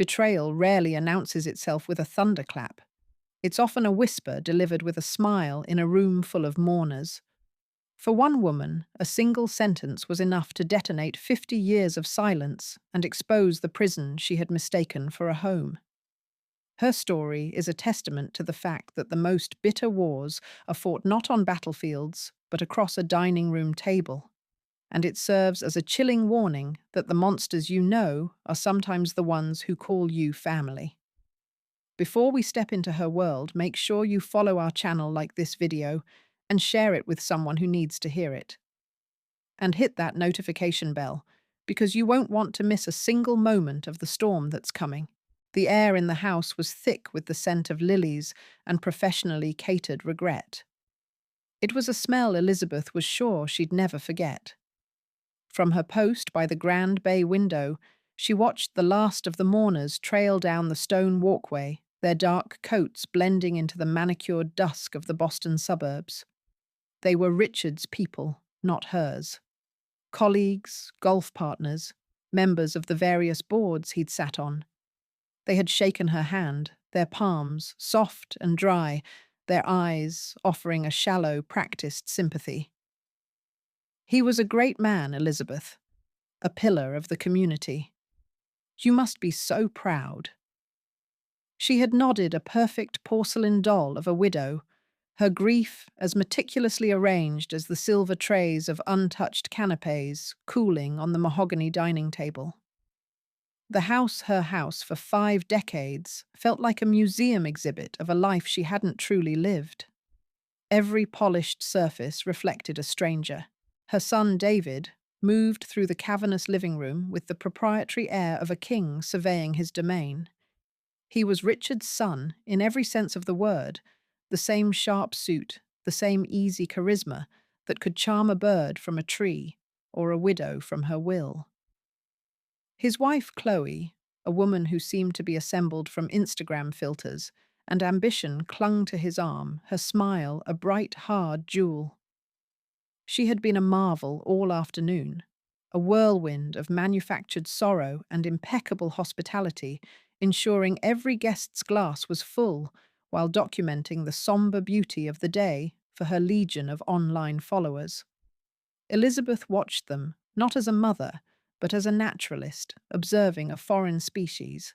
Betrayal rarely announces itself with a thunderclap. It's often a whisper delivered with a smile in a room full of mourners. For one woman, a single sentence was enough to detonate 50 years of silence and expose the prison she had mistaken for a home. Her story is a testament to the fact that the most bitter wars are fought not on battlefields, but across a dining room table. And it serves as a chilling warning that the monsters you know are sometimes the ones who call you family. Before we step into her world, make sure you follow our channel like this video and share it with someone who needs to hear it. And hit that notification bell, because you won't want to miss a single moment of the storm that's coming. The air in the house was thick with the scent of lilies and professionally catered regret. It was a smell Elizabeth was sure she'd never forget. From her post by the grand bay window, she watched the last of the mourners trail down the stone walkway, their dark coats blending into the manicured dusk of the Boston suburbs. They were Richard's people, not hers. Colleagues, golf partners, members of the various boards he'd sat on. They had shaken her hand, their palms soft and dry, their eyes offering a shallow, practiced sympathy. He was a great man, Elizabeth, a pillar of the community. You must be so proud. She had nodded a perfect porcelain doll of a widow, her grief as meticulously arranged as the silver trays of untouched canapes cooling on the mahogany dining table. The house, her house for 5 decades, felt like a museum exhibit of a life she hadn't truly lived. Every polished surface reflected a stranger. Her son, David, moved through the cavernous living room with the proprietary air of a king surveying his domain. He was Richard's son in every sense of the word, the same sharp suit, the same easy charisma that could charm a bird from a tree or a widow from her will. His wife, Chloe, a woman who seemed to be assembled from Instagram filters, and ambition clung to his arm, her smile a bright, hard jewel. She had been a marvel all afternoon, a whirlwind of manufactured sorrow and impeccable hospitality, ensuring every guest's glass was full while documenting the somber beauty of the day for her legion of online followers. Elizabeth watched them, not as a mother, but as a naturalist, observing a foreign species.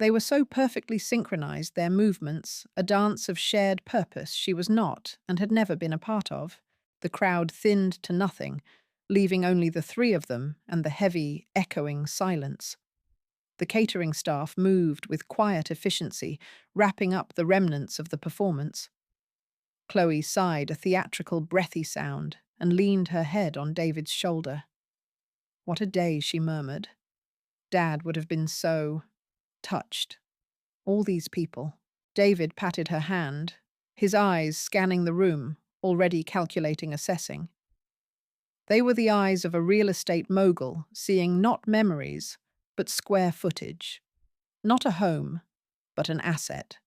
They were so perfectly synchronized, their movements, a dance of shared purpose she was not and had never been a part of. The crowd thinned to nothing, leaving only the 3 of them and the heavy, echoing silence. The catering staff moved with quiet efficiency, wrapping up the remnants of the performance. Chloe sighed a theatrical, breathy sound and leaned her head on David's shoulder. "What a day," she murmured. "Dad would have been so touched. All these people." David patted her hand, his eyes scanning the room, already calculating assessing. They were the eyes of a real estate mogul, seeing not memories, but square footage. Not a home, but an asset.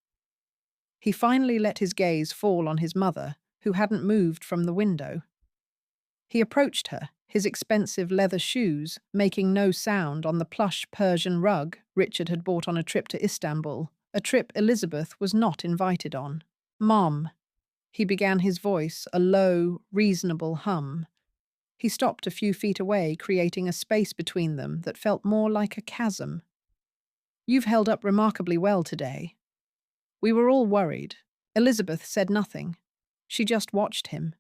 He finally let his gaze fall on his mother, who hadn't moved from the window. He approached her, his expensive leather shoes making no sound on the plush Persian rug Richard had bought on a trip to Istanbul, a trip Elizabeth was not invited on. "Mom," he began, his voice a low, reasonable hum. He stopped a few feet away, creating a space between them that felt more like a chasm. "You've held up remarkably well today." We were all worried. Elizabeth said nothing. She just watched him.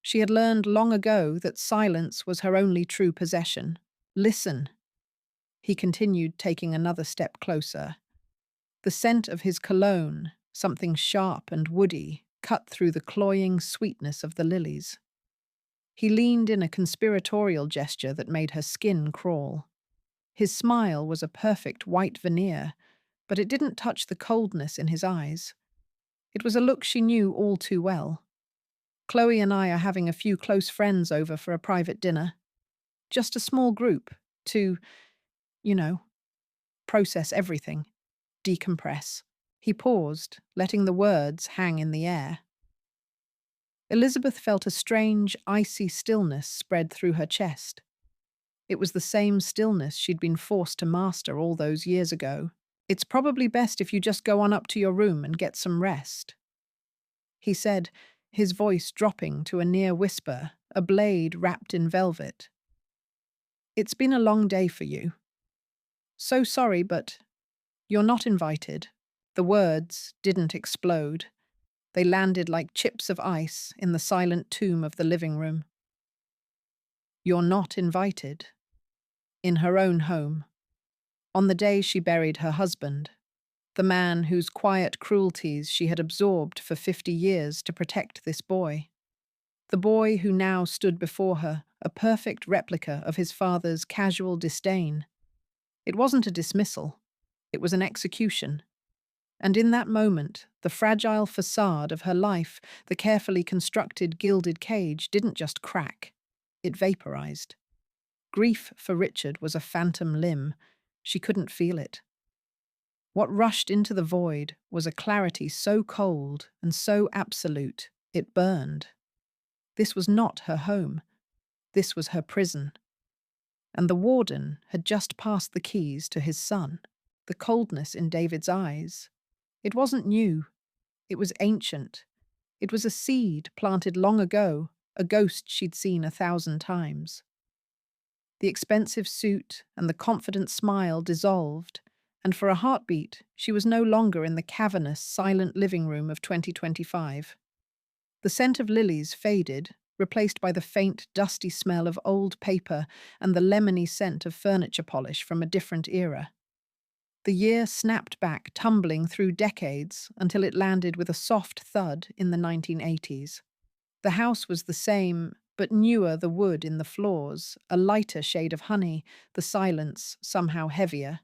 She had learned long ago that silence was her only true possession. "Listen," he continued, taking another step closer. The scent of his cologne, something sharp and woody, cut through the cloying sweetness of the lilies. He leaned in a conspiratorial gesture that made her skin crawl. His smile was a perfect white veneer, but it didn't touch the coldness in his eyes. It was a look she knew all too well. "Chloe and I are having a few close friends over for a private dinner. Just a small group to, you know, process everything, decompress." He paused, letting the words hang in the air. Elizabeth felt a strange, icy stillness spread through her chest. It was the same stillness she'd been forced to master all those years ago. "It's probably best if you just go on up to your room and get some rest," he said, his voice dropping to a near whisper, a blade wrapped in velvet. "It's been a long day for you. So sorry, but you're not invited." The words didn't explode. They landed like chips of ice in the silent tomb of the living room. "You're not invited." In her own home. On the day she buried her husband, the man whose quiet cruelties she had absorbed for 50 years to protect this boy. The boy who now stood before her, a perfect replica of his father's casual disdain. It wasn't a dismissal, it was an execution. And in that moment, the fragile facade of her life, the carefully constructed gilded cage, didn't just crack, it vaporized. Grief for Richard was a phantom limb. She couldn't feel it. What rushed into the void was a clarity so cold and so absolute, it burned. This was not her home. This was her prison. And the warden had just passed the keys to his son. The coldness in David's eyes. It wasn't new. It was ancient. It was a seed planted long ago, a ghost she'd seen 1,000 times. The expensive suit and the confident smile dissolved, and for a heartbeat, she was no longer in the cavernous, silent living room of 2025. The scent of lilies faded, replaced by the faint, dusty smell of old paper and the lemony scent of furniture polish from a different era. The year snapped back, tumbling through decades until it landed with a soft thud in the 1980s. The house was the same, but newer the wood in the floors, a lighter shade of honey, the silence somehow heavier.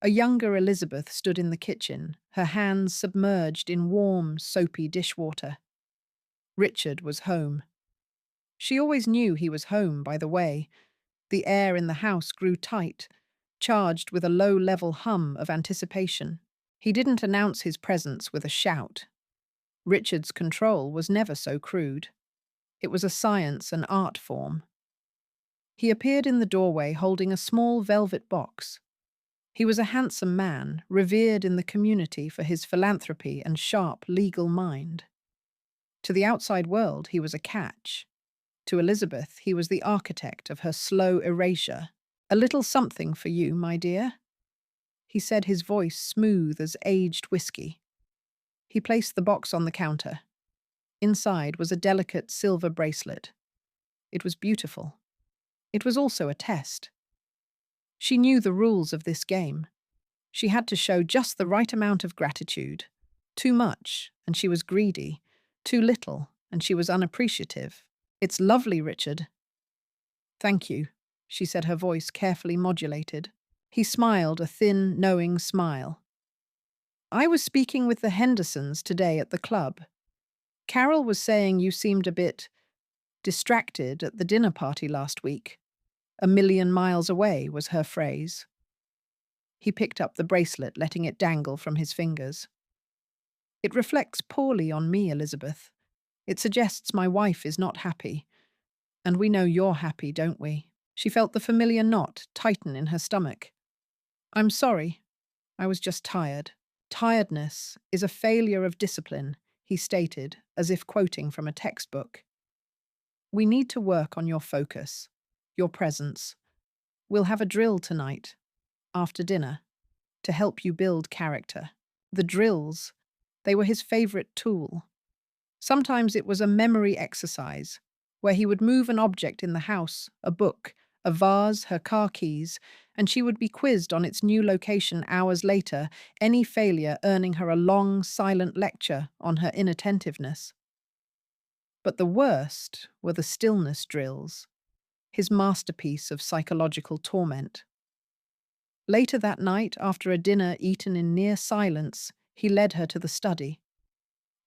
A younger Elizabeth stood in the kitchen, her hands submerged in warm, soapy dishwater. Richard was home. She always knew he was home, by the way. The air in the house grew tight, charged with a low-level hum of anticipation. He didn't announce his presence with a shout. Richard's control was never so crude. It was a science and art form. He appeared in the doorway holding a small velvet box. He was a handsome man, revered in the community for his philanthropy and sharp legal mind. To the outside world, he was a catch. To Elizabeth, he was the architect of her slow erasure. "A little something for you, my dear," he said, his voice smooth as aged whiskey. He placed the box on the counter. Inside was a delicate silver bracelet. It was beautiful. It was also a test. She knew the rules of this game. She had to show just the right amount of gratitude. Too much, and she was greedy. Too little, and she was unappreciative. "It's lovely, Richard." "Thank you," she said, her voice carefully modulated. He smiled, a thin, knowing smile. "I was speaking with the Hendersons today at the club. Carol was saying you seemed a bit distracted at the dinner party last week. 1,000,000 miles away," was her phrase. He picked up the bracelet, letting it dangle from his fingers. "It reflects poorly on me, Elizabeth. It suggests my wife is not happy. And we know you're happy, don't we?" She felt the familiar knot tighten in her stomach. "I'm sorry. I was just tired." "Tiredness is a failure of discipline," he stated, as if quoting from a textbook. "We need to work on your focus, your presence. We'll have a drill tonight, after dinner, to help you build character." The drills, they were his favorite tool. Sometimes it was a memory exercise, where he would move an object in the house, a book, a vase, her car keys, and she would be quizzed on its new location hours later, any failure earning her a long, silent lecture on her inattentiveness. But the worst were the stillness drills, his masterpiece of psychological torment. Later that night, after a dinner eaten in near silence, he led her to the study.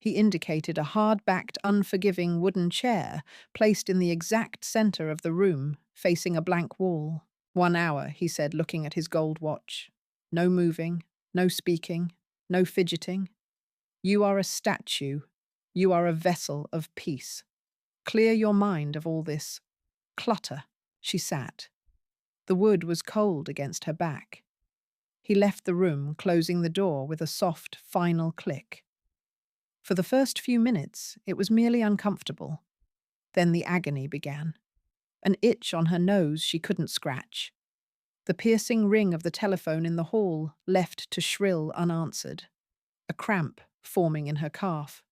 He indicated a hard-backed, unforgiving wooden chair placed in the exact center of the room, facing a blank wall. 1 hour, he said, looking at his gold watch. No moving, no speaking, no fidgeting. You are a statue. You are a vessel of peace. Clear your mind of all this clutter. She sat. The wood was cold against her back. He left the room, closing the door with a soft, final click. For the first few minutes, it was merely uncomfortable. Then the agony began. An itch on her nose she couldn't scratch. The piercing ring of the telephone in the hall left to shrill unanswered. A cramp forming in her calf.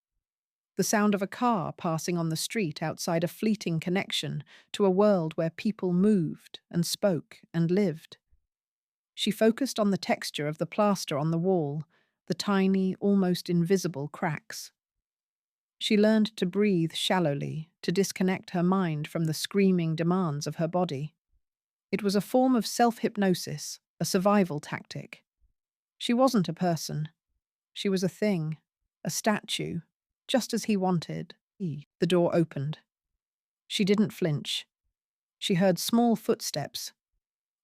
The sound of a car passing on the street outside a fleeting connection to a world where people moved and spoke and lived. She focused on the texture of the plaster on the wall, the tiny, almost invisible cracks. She learned to breathe shallowly, to disconnect her mind from the screaming demands of her body. It was a form of self-hypnosis, a survival tactic. She wasn't a person. She was a thing, a statue, just as he wanted. The door opened. She didn't flinch. She heard small footsteps.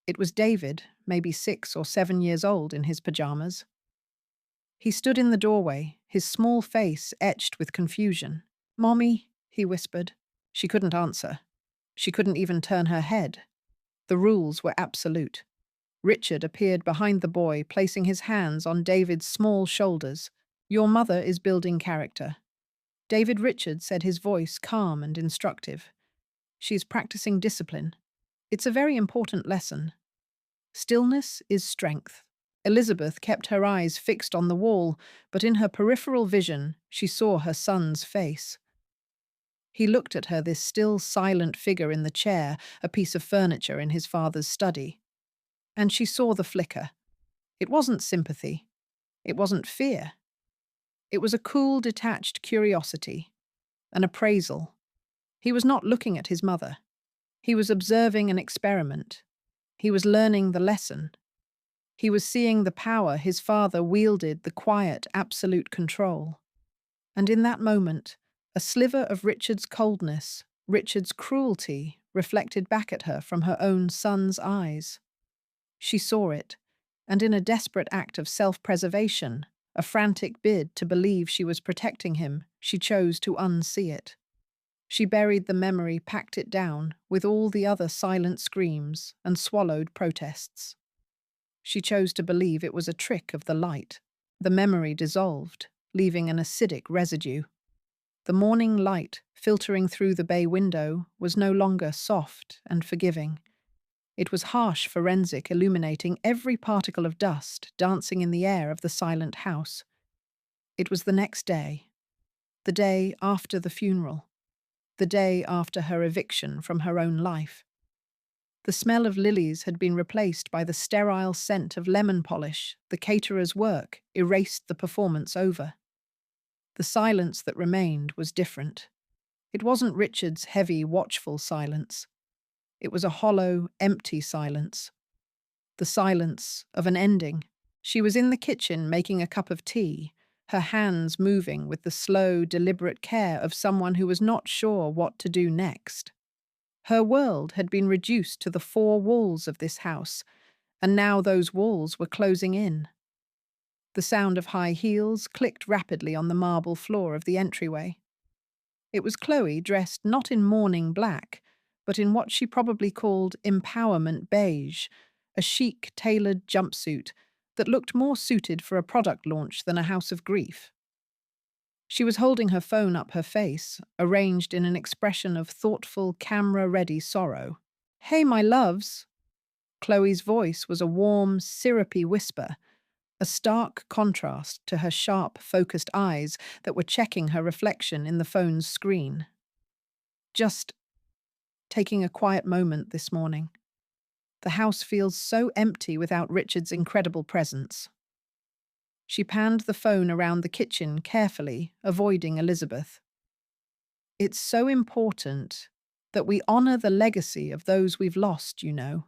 It was David, maybe 6 or 7 years old, in his pajamas. He stood in the doorway, his small face etched with confusion. "Mommy," he whispered. She couldn't answer. She couldn't even turn her head. The rules were absolute. Richard appeared behind the boy, placing his hands on David's small shoulders. "Your mother is building character." David Richard said, his voice calm and instructive. "She's practicing discipline. It's a very important lesson. Stillness is strength." Elizabeth kept her eyes fixed on the wall, but in her peripheral vision, she saw her son's face. He looked at her, this still, silent figure in the chair, a piece of furniture in his father's study. And she saw the flicker. It wasn't sympathy. It wasn't fear. It was a cool, detached curiosity, an appraisal. He was not looking at his mother. He was observing an experiment. He was learning the lesson. He was seeing the power his father wielded, the quiet, absolute control. And in that moment, a sliver of Richard's coldness, Richard's cruelty, reflected back at her from her own son's eyes. She saw it, and in a desperate act of self-preservation, a frantic bid to believe she was protecting him, she chose to unsee it. She buried the memory, packed it down, with all the other silent screams, and swallowed protests. She chose to believe it was a trick of the light. The memory dissolved, leaving an acidic residue. The morning light, filtering through the bay window, was no longer soft and forgiving. It was harsh forensic, illuminating every particle of dust dancing in the air of the silent house. It was the next day, the day after the funeral, the day after her eviction from her own life. The smell of lilies had been replaced by the sterile scent of lemon polish. The caterer's work erased the performance over. The silence that remained was different. It wasn't Richard's heavy, watchful silence. It was a hollow, empty silence. The silence of an ending. She was in the kitchen making a cup of tea, her hands moving with the slow, deliberate care of someone who was not sure what to do next. Her world had been reduced to the 4 walls of this house, and now those walls were closing in. The sound of high heels clicked rapidly on the marble floor of the entryway. It was Chloe, dressed not in mourning black, but in what she probably called empowerment beige, a chic, tailored jumpsuit that looked more suited for a product launch than a house of grief. She was holding her phone up her face, arranged in an expression of thoughtful, camera-ready sorrow. "Hey, my loves." Chloe's voice was a warm, syrupy whisper, a stark contrast to her sharp, focused eyes that were checking her reflection in the phone's screen. "Just taking a quiet moment this morning. The house feels so empty without Richard's incredible presence." She panned the phone around the kitchen carefully, avoiding Elizabeth. "It's so important that we honor the legacy of those we've lost, you know.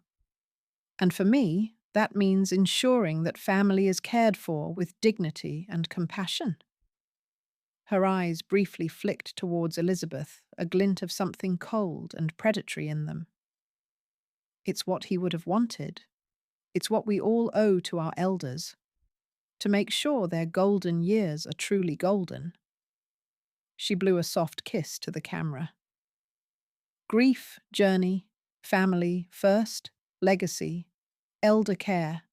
And for me, that means ensuring that family is cared for with dignity and compassion." Her eyes briefly flicked towards Elizabeth, a glint of something cold and predatory in them. "It's what he would have wanted. It's what we all owe to our elders, to make sure their golden years are truly golden." She blew a soft kiss to the camera. Grief, journey, Family first, legacy, elder care,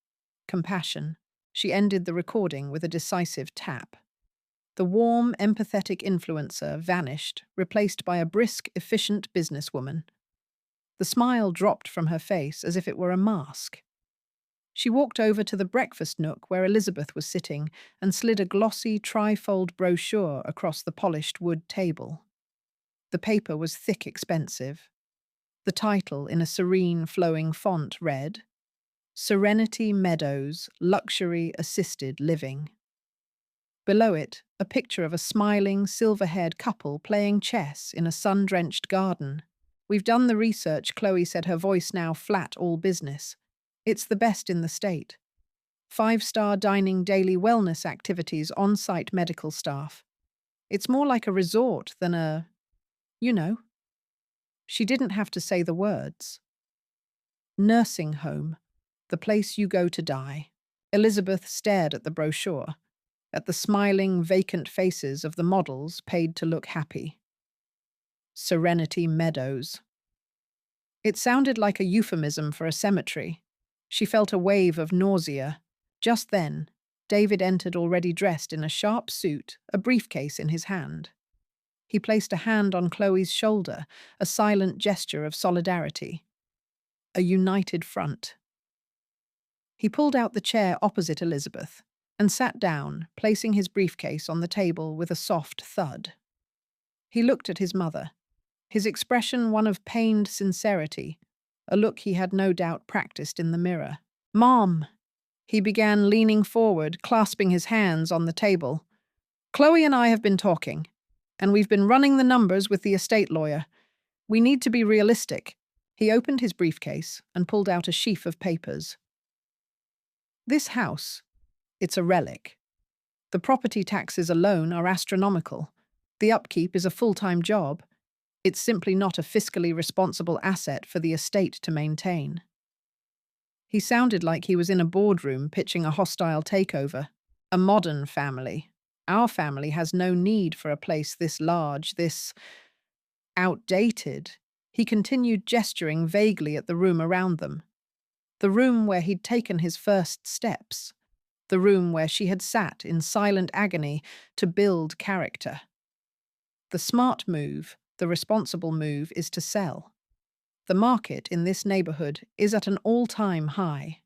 compassion. She ended the recording with a decisive tap. The warm, empathetic influencer vanished, replaced by a brisk, efficient businesswoman. The smile dropped from her face as if it were a mask. She walked over to the breakfast nook where Elizabeth was sitting and slid a glossy, trifold brochure across the polished wood table. The paper was thick, expensive. The title, in a serene, flowing font, read, Serenity Meadows Luxury Assisted Living. Below it, a picture of a smiling, silver-haired couple playing chess in a sun-drenched garden. We've done the research, Chloe said, her voice now flat all business. It's the best in the state. 5-star dining, daily wellness activities, on-site medical staff. It's more like a resort than a, you know. She didn't have to say the words. Nursing home, the place you go to die. Elizabeth stared at the brochure, at the smiling, vacant faces of the models paid to look happy. Serenity Meadows. It sounded like a euphemism for a cemetery. She felt a wave of nausea. Just then, David entered, already dressed in a sharp suit, a briefcase in his hand. He placed a hand on Chloe's shoulder, a silent gesture of solidarity. A united front. He pulled out the chair opposite Elizabeth and sat down, placing his briefcase on the table with a soft thud. He looked at his mother, his expression one of pained sincerity, a look he had no doubt practiced in the mirror. "Mom," he began, leaning forward, clasping his hands on the table. "Chloe and I have been talking, and we've been running the numbers with the estate lawyer. We need to be realistic." He opened his briefcase and pulled out a sheaf of papers. "This house, it's a relic. The property taxes alone are astronomical. The upkeep is a full-time job. It's simply not a fiscally responsible asset for the estate to maintain." He sounded like he was in a boardroom pitching a hostile takeover. "A modern family. Our family has no need for a place this large, this outdated." He continued, gesturing vaguely at the room around them. The room where he'd taken his first steps. The room where she had sat in silent agony to build character. The smart move, the responsible move, is to sell. The market in this neighborhood is at an all-time high.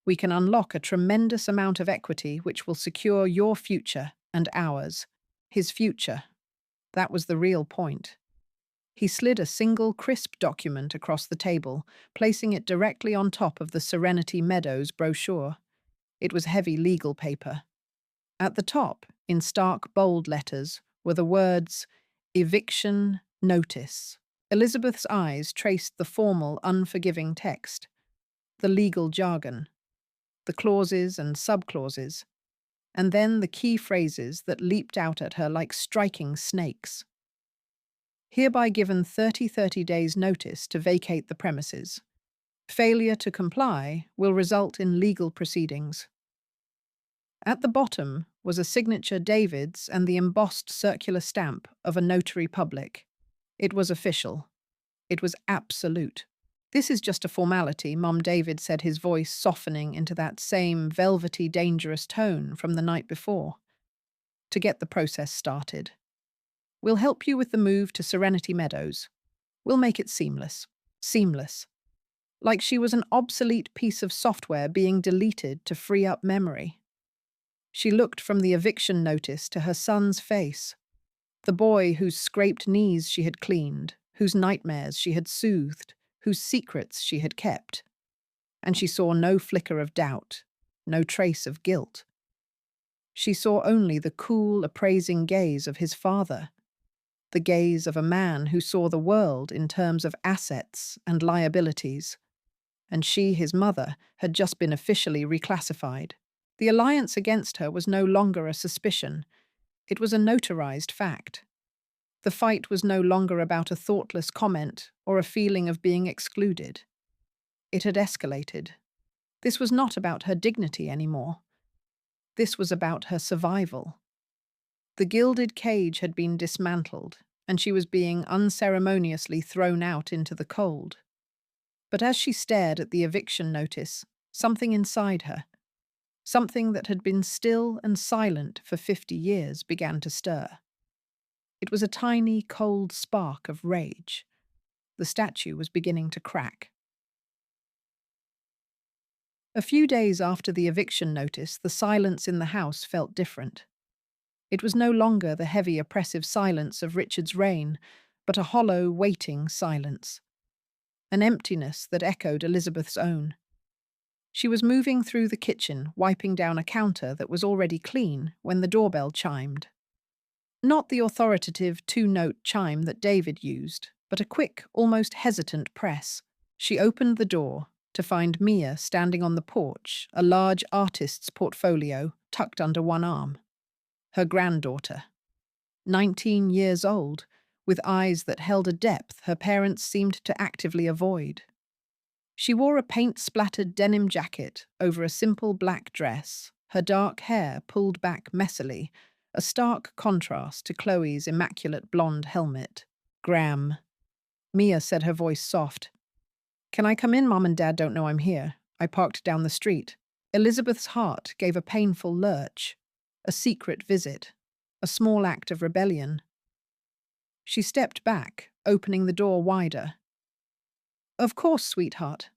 We can unlock a tremendous amount of equity which will secure your future and ours. His future. That was the real point. He slid a single, crisp document across the table, placing it directly on top of the Serenity Meadows brochure. It was heavy legal paper. At the top, in stark, bold letters, were the words, "Eviction Notice." Elizabeth's eyes traced the formal, unforgiving text, the legal jargon, the clauses and subclauses, and then the key phrases that leaped out at her like striking snakes. Hereby given 30 days notice to vacate the premises. Failure to comply will result in legal proceedings. At the bottom was a signature David's and the embossed circular stamp of a notary public. It was official. It was absolute. "This is just a formality," Mom David said, his voice softening into that same velvety, dangerous tone from the night before. "To get the process started. We'll help you with the move to Serenity Meadows. We'll make it seamless." Seamless. Like she was an obsolete piece of software being deleted to free up memory. She looked from the eviction notice to her son's face, the boy whose scraped knees she had cleaned, whose nightmares she had soothed, whose secrets she had kept. And she saw no flicker of doubt, no trace of guilt. She saw only the cool, appraising gaze of his father, the gaze of a man who saw the world in terms of assets and liabilities. And she, his mother, had just been officially reclassified. The alliance against her was no longer a suspicion. It was a notarized fact. The fight was no longer about a thoughtless comment or a feeling of being excluded. It had escalated. This was not about her dignity anymore. This was about her survival. The gilded cage had been dismantled, and she was being unceremoniously thrown out into the cold. But as she stared at the eviction notice, something inside her, something that had been still and silent for 50 years, began to stir. It was a tiny, cold spark of rage. The statue was beginning to crack. A few days after the eviction notice, the silence in the house felt different. It was no longer the heavy, oppressive silence of Richard's reign, but a hollow, waiting silence. An emptiness that echoed Elizabeth's own. She was moving through the kitchen, wiping down a counter that was already clean, when the doorbell chimed. Not the authoritative two-note chime that David used, but a quick, almost hesitant press. She opened the door to find Mia standing on the porch, a large artist's portfolio tucked under one arm. Her granddaughter. 19 years old, with eyes that held a depth her parents seemed to actively avoid. She wore a paint-splattered denim jacket over a simple black dress, her dark hair pulled back messily, a stark contrast to Chloe's immaculate blonde helmet. "Graham," Mia said, her voice soft. "Can I come in? Mom and Dad don't know I'm here." I parked down the street. Elizabeth's heart gave a painful lurch. A secret visit. A small act of rebellion. She stepped back, opening the door wider. "Of course, sweetheart.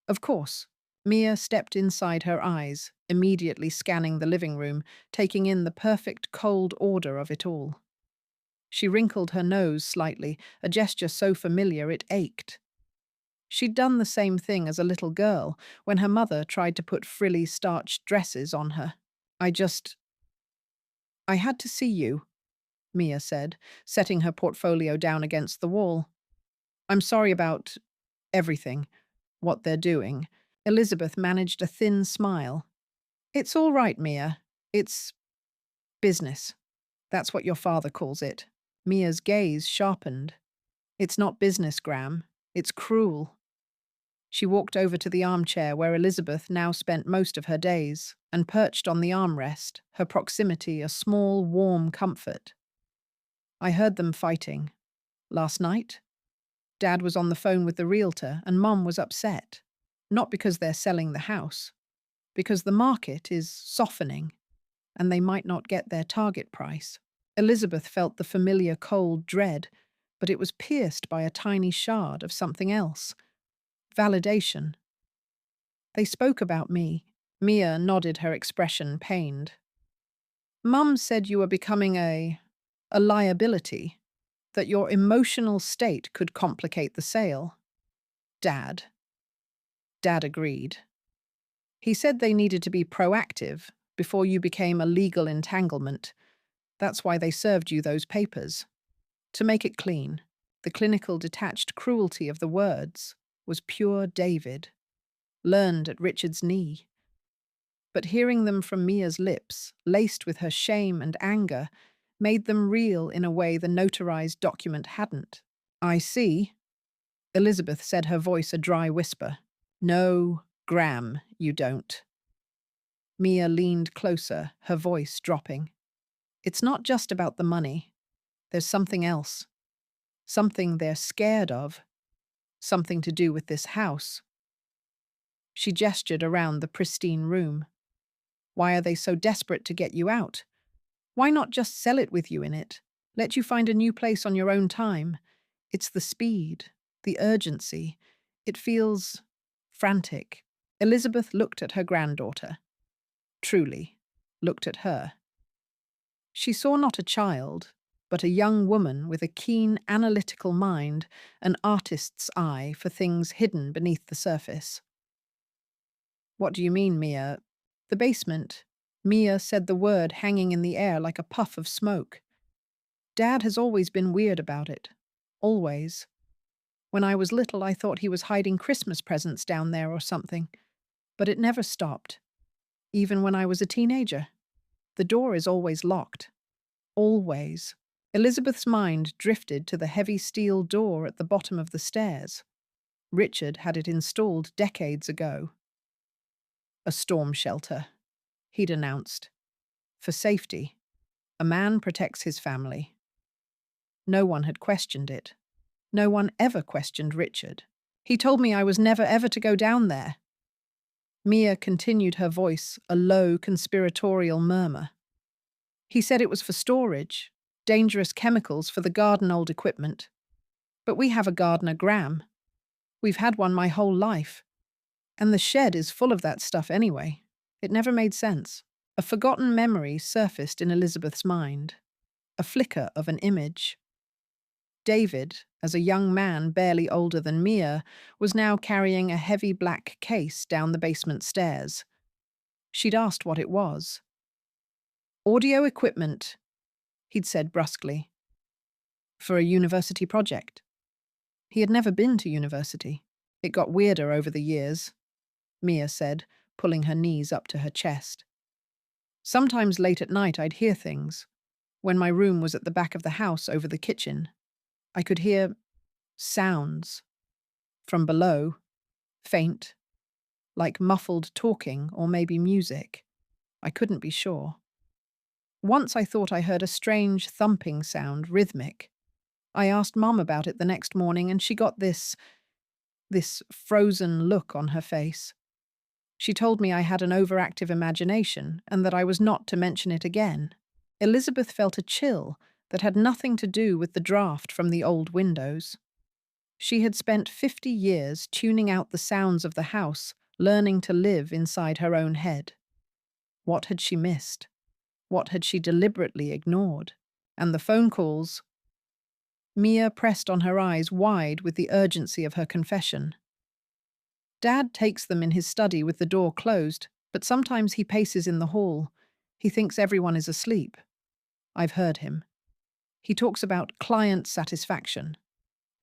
Of course." Mia stepped inside, her eyes, immediately scanning the living room, taking in the perfect cold order of it all. She wrinkled her nose slightly, a gesture so familiar it ached. She'd done the same thing as a little girl, when her mother tried to put frilly starched dresses on her. I had to see you," Mia said, setting her portfolio down against the wall. "I'm sorry about everything, what they're doing." Elizabeth managed a thin smile. "It's all right, Mia. It's business. That's what your father calls it." Mia's gaze sharpened. "It's not business, Graham. It's cruel." She walked over to the armchair where Elizabeth now spent most of her days, and perched on the armrest, her proximity a small, warm comfort. "I heard them fighting. Last night? Dad was on the phone with the realtor, and Mum was upset. Not because they're selling the house. Because the market is softening, and they might not get their target price." Elizabeth felt the familiar cold dread, but it was pierced by a tiny shard of something else. Validation. "They spoke about me." Mia nodded, her expression pained. "Mum said you were becoming a liability, that your emotional state could complicate the sale." Dad agreed. "He said they needed to be proactive before you became a legal entanglement. That's why they served you those papers. To make it clean, the clinical detached cruelty of the words was pure David, learned at Richard's knee. But hearing them from Mia's lips, laced with her shame and anger, made them real in a way the notarized document hadn't. "I see," Elizabeth said, her voice a dry whisper. "No, Graham, you don't." Mia leaned closer, her voice dropping. "It's not just about the money. There's something else. Something they're scared of. Something to do with this house." She gestured around the pristine room. "Why are they so desperate to get you out? Why not just sell it with you in it? Let you find a new place on your own time? It's the speed, the urgency. It feels frantic." Elizabeth looked at her granddaughter. Truly, looked at her. She saw not a child, but a young woman with a keen, analytical mind, an artist's eye for things hidden beneath the surface. "What do you mean, Mia?" "The basement." Mia said the word hanging in the air like a puff of smoke. "Dad has always been weird about it. Always. When I was little, I thought he was hiding Christmas presents down there or something. But it never stopped. Even when I was a teenager. The door is always locked. Always." Elizabeth's mind drifted to the heavy steel door at the bottom of the stairs. Richard had it installed decades ago. "A storm shelter," he'd announced. "For safety. A man protects his family." No one had questioned it. No one ever questioned Richard. He told me I was never ever to go down there. Mia continued, her voice a low, conspiratorial murmur. He said it was for storage, dangerous chemicals for the garden old equipment. But we have a gardener, Graham. We've had one my whole life. And the shed is full of that stuff anyway. It never made sense. A forgotten memory surfaced in Elizabeth's mind. A flicker of an image. David, as a young man barely older than Mia, was now carrying a heavy black case down the basement stairs. She'd asked what it was. Audio equipment, he'd said brusquely. For a university project. He had never been to university. It got weirder over the years, Mia said, pulling her knees up to her chest. Sometimes late at night I'd hear things. When my room was at the back of the house over the kitchen, I could hear sounds. From below, faint, like muffled talking or maybe music. I couldn't be sure. Once I thought I heard a strange thumping sound, rhythmic. I asked Mum about it the next morning and she got this frozen look on her face. She told me I had an overactive imagination and that I was not to mention it again. Elizabeth felt a chill that had nothing to do with the draft from the old windows. She had spent 50 years tuning out the sounds of the house, learning to live inside her own head. What had she missed? What had she deliberately ignored? And the phone calls. Mia pressed on her eyes wide with the urgency of her confession. Dad takes them in his study with the door closed, but sometimes he paces in the hall. He thinks everyone is asleep. I've heard him. He talks about client satisfaction,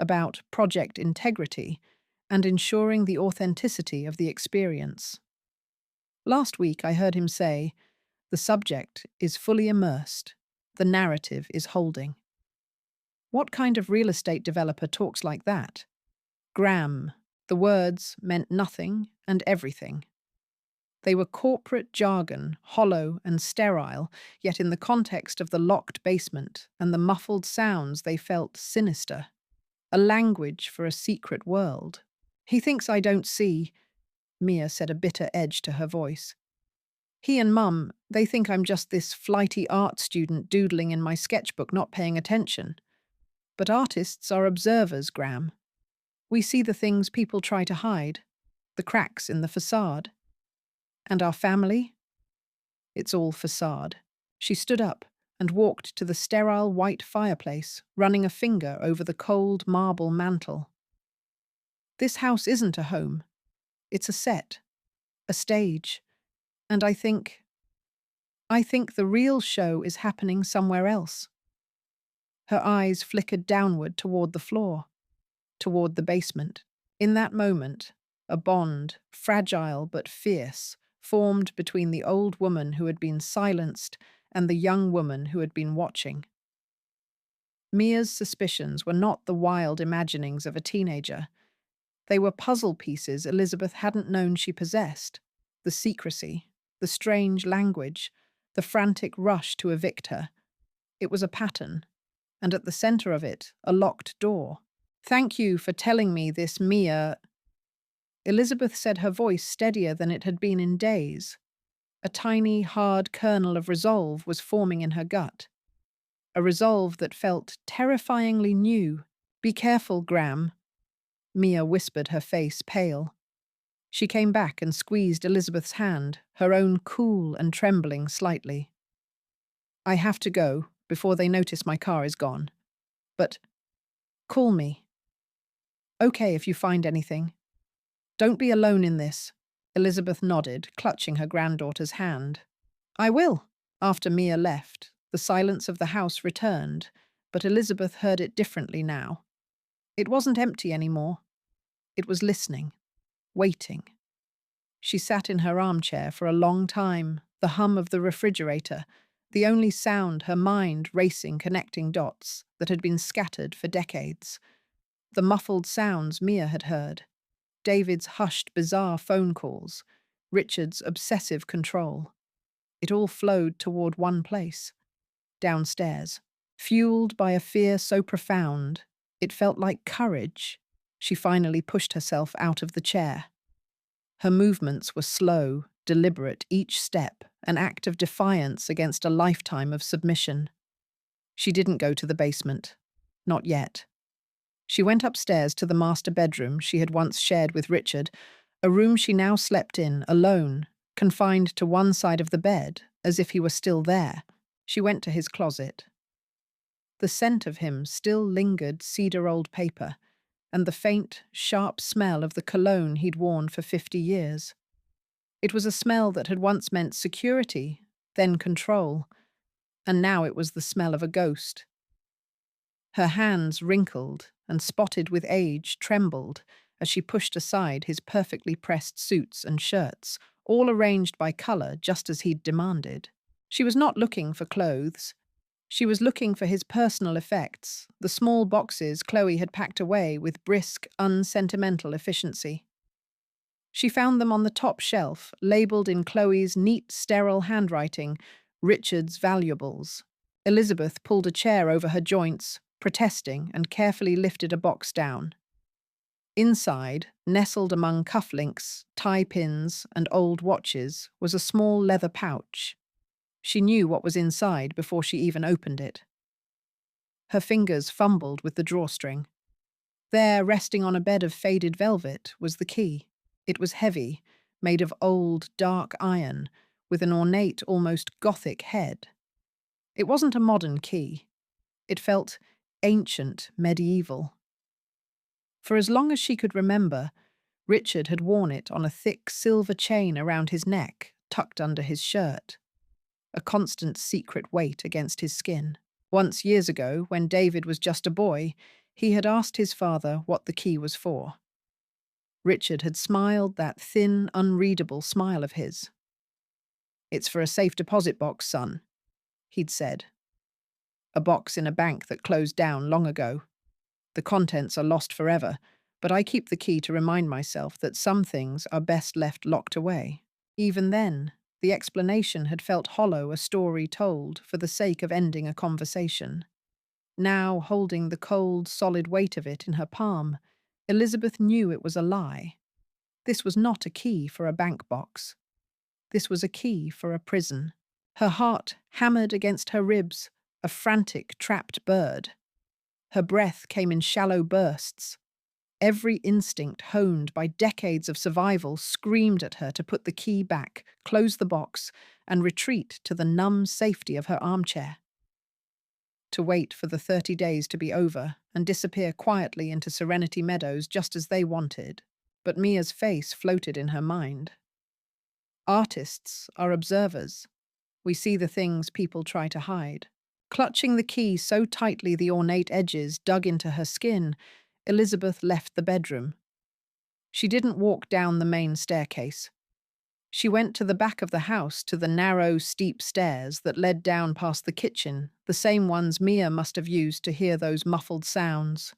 about project integrity, and ensuring the authenticity of the experience. Last week I heard him say, the subject is fully immersed, the narrative is holding. What kind of real estate developer talks like that? Graham. The words meant nothing and everything. They were corporate jargon, hollow and sterile, yet in the context of the locked basement and the muffled sounds they felt sinister. A language for a secret world. He thinks I don't see, Mia said, a bitter edge to her voice. He and Mum, they think I'm just this flighty art student doodling in my sketchbook, not paying attention. But artists are observers, Graham. We see the things people try to hide, the cracks in the facade. And our family? It's all facade. She stood up and walked to the sterile white fireplace, running a finger over the cold marble mantel. This house isn't a home. It's a set, a stage. And I think the real show is happening somewhere else. Her eyes flickered downward toward the floor, toward the basement. In that moment, a bond, fragile but fierce, formed between the old woman who had been silenced and the young woman who had been watching. Mia's suspicions were not the wild imaginings of a teenager. They were puzzle pieces Elizabeth hadn't known she possessed. The secrecy, the strange language, the frantic rush to evict her. It was a pattern, and at the center of it, a locked door. Thank you for telling me this, Mia. Elizabeth said, her voice steadier than it had been in days. A tiny, hard kernel of resolve was forming in her gut. A resolve that felt terrifyingly new. Be careful, Graham. Mia whispered, her face pale. She came back and squeezed Elizabeth's hand, her own cool and trembling slightly. I have to go before they notice my car is gone. But call me. Okay if you find anything. Don't be alone in this. Elizabeth nodded, clutching her granddaughter's hand. I will. After Mia left, the silence of the house returned, but Elizabeth heard it differently now. It wasn't empty anymore. It was listening, waiting. She sat in her armchair for a long time, the hum of the refrigerator, the only sound her mind racing connecting dots that had been scattered for decades. The muffled sounds Mia had heard, David's hushed bizarre phone calls, Richard's obsessive control. It all flowed toward one place, downstairs. Fueled by a fear so profound, it felt like courage. She finally pushed herself out of the chair. Her movements were slow, deliberate, each step an act of defiance against a lifetime of submission. She didn't go to the basement. Not yet. She went upstairs to the master bedroom she had once shared with Richard, a room she now slept in, alone, confined to one side of the bed, as if he were still there. She went to his closet. The scent of him still lingered cedar-old paper, and the faint, sharp smell of the cologne he'd worn for 50 years. It was a smell that had once meant security, then control, and now it was the smell of a ghost. Her hands, wrinkled and spotted with age, trembled as she pushed aside his perfectly pressed suits and shirts, all arranged by colour just as he'd demanded. She was not looking for clothes. She was looking for his personal effects, the small boxes Chloe had packed away with brisk, unsentimental efficiency. She found them on the top shelf, labelled in Chloe's neat, sterile handwriting, Richard's Valuables. Elizabeth pulled a chair over her joints, protesting, and carefully lifted a box down. Inside, nestled among cufflinks, tie pins, and old watches, was a small leather pouch. She knew what was inside before she even opened it. Her fingers fumbled with the drawstring. There, resting on a bed of faded velvet, was the key. It was heavy, made of old, dark iron, with an ornate, almost Gothic head. It wasn't a modern key. It felt ancient, medieval. For as long as she could remember, Richard had worn it on a thick silver chain around his neck, tucked under his shirt. A constant secret weight against his skin. Once years ago, when David was just a boy, he had asked his father what the key was for. Richard had smiled that thin, unreadable smile of his. "It's for a safe deposit box, son," he'd said. "A box in a bank that closed down long ago. The contents are lost forever, but I keep the key to remind myself that some things are best left locked away." Even then, the explanation had felt hollow, a story told for the sake of ending a conversation. Now, holding the cold, solid weight of it in her palm, Elizabeth knew it was a lie. This was not a key for a bank box. This was a key for a prison. Her heart hammered against her ribs, a frantic, trapped bird. Her breath came in shallow bursts. Every instinct, honed by decades of survival, screamed at her to put the key back, close the box, and retreat to the numb safety of her armchair. To wait for the 30 days to be over and disappear quietly into Serenity Meadows just as they wanted. But Mia's face floated in her mind. Artists are observers. We see the things people try to hide. Clutching the key so tightly the ornate edges dug into her skin, Elizabeth left the bedroom. She didn't walk down the main staircase. She went to the back of the house, to the narrow, steep stairs that led down past the kitchen, the same ones Mia must have used to hear those muffled sounds.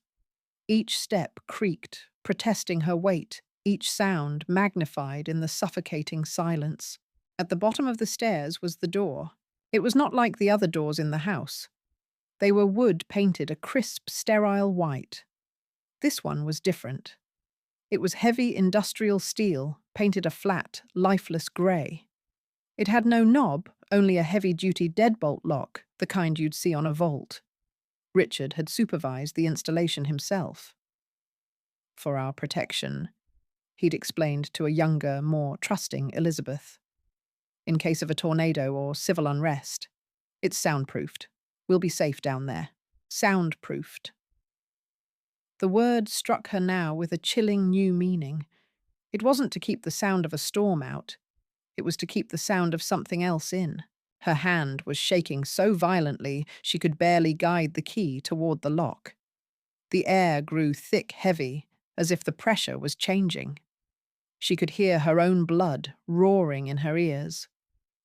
Each step creaked, protesting her weight, each sound magnified in the suffocating silence. At the bottom of the stairs was the door. It was not like the other doors in the house. They were wood painted a crisp, sterile white. This one was different. It was heavy industrial steel, painted a flat, lifeless grey. It had no knob, only a heavy-duty deadbolt lock, the kind you'd see on a vault. Richard had supervised the installation himself. "For our protection," he'd explained to a younger, more trusting Elizabeth. "In case of a tornado or civil unrest. It's soundproofed. We'll be safe down there. Soundproofed." The word struck her now with a chilling new meaning. It wasn't to keep the sound of a storm out. It was to keep the sound of something else in. Her hand was shaking so violently she could barely guide the key toward the lock. The air grew thick, heavy, as if the pressure was changing. She could hear her own blood roaring in her ears.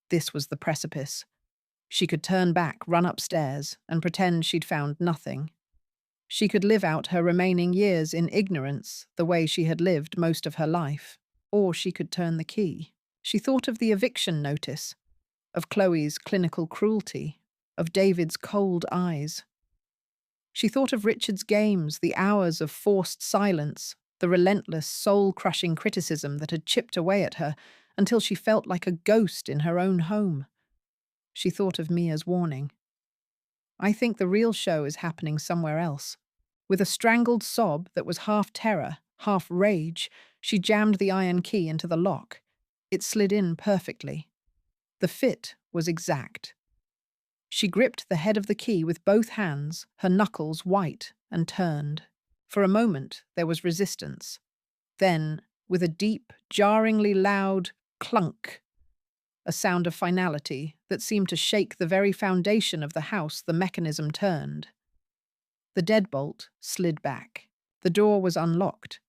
This was the precipice. She could turn back, run upstairs, and pretend she'd found nothing. She could live out her remaining years in ignorance, the way she had lived most of her life. Or she could turn the key. She thought of the eviction notice, of Chloe's clinical cruelty, of David's cold eyes. She thought of Richard's games, the hours of forced silence, the relentless, soul-crushing criticism that had chipped away at her until she felt like a ghost in her own home. She thought of Mia's warning. I think the real show is happening somewhere else. With a strangled sob that was half terror, half rage, she jammed the iron key into the lock. It slid in perfectly. The fit was exact. She gripped the head of the key with both hands, her knuckles white, and turned. For a moment, there was resistance. Then, with a deep, jarringly loud clunk, a sound of finality that seemed to shake the very foundation of the house, the mechanism turned. The deadbolt slid back. The door was unlocked.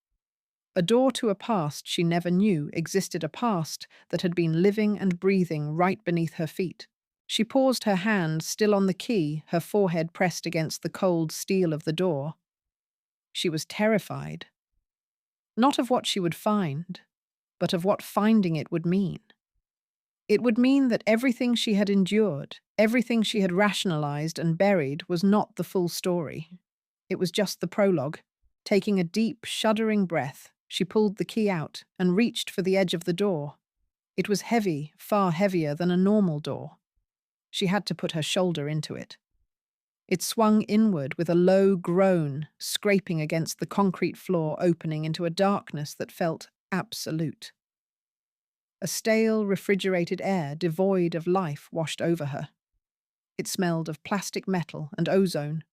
A door to a past she never knew existed, a past that had been living and breathing right beneath her feet. She paused, her hand still on the key, her forehead pressed against the cold steel of the door. She was terrified. Not of what she would find, but of what finding it would mean. It would mean that everything she had endured, everything she had rationalized and buried was not the full story. It was just the prologue. Taking a deep, shuddering breath, she pulled the key out and reached for the edge of the door. It was heavy, far heavier than a normal door. She had to put her shoulder into it. It swung inward with a low groan, scraping against the concrete floor, opening into a darkness that felt absolute. A stale, refrigerated air, devoid of life, washed over her. It smelled of plastic metal and ozone,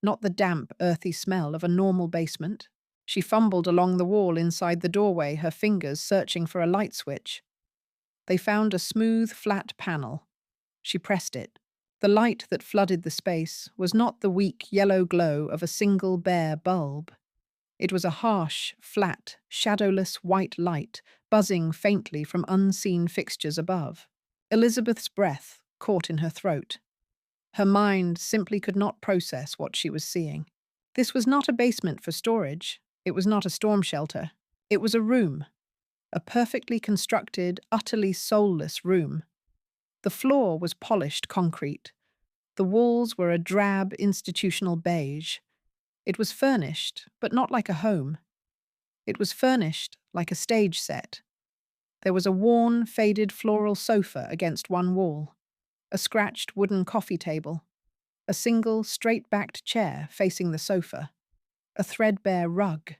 not the damp, earthy smell of a normal basement. She fumbled along the wall inside the doorway, her fingers searching for a light switch. They found a smooth, flat panel. She pressed it. The light that flooded the space was not the weak yellow glow of a single bare bulb. It was a harsh, flat, shadowless white light, buzzing faintly from unseen fixtures above. Elizabeth's breath caught in her throat. Her mind simply could not process what she was seeing. This was not a basement for storage. It was not a storm shelter. It was a room. A perfectly constructed, utterly soulless room. The floor was polished concrete. The walls were a drab, institutional beige. It was furnished, but not like a home. It was furnished like a stage set. There was a worn, faded floral sofa against one wall, a scratched wooden coffee table, a single, straight-backed chair facing the sofa, a threadbare rug.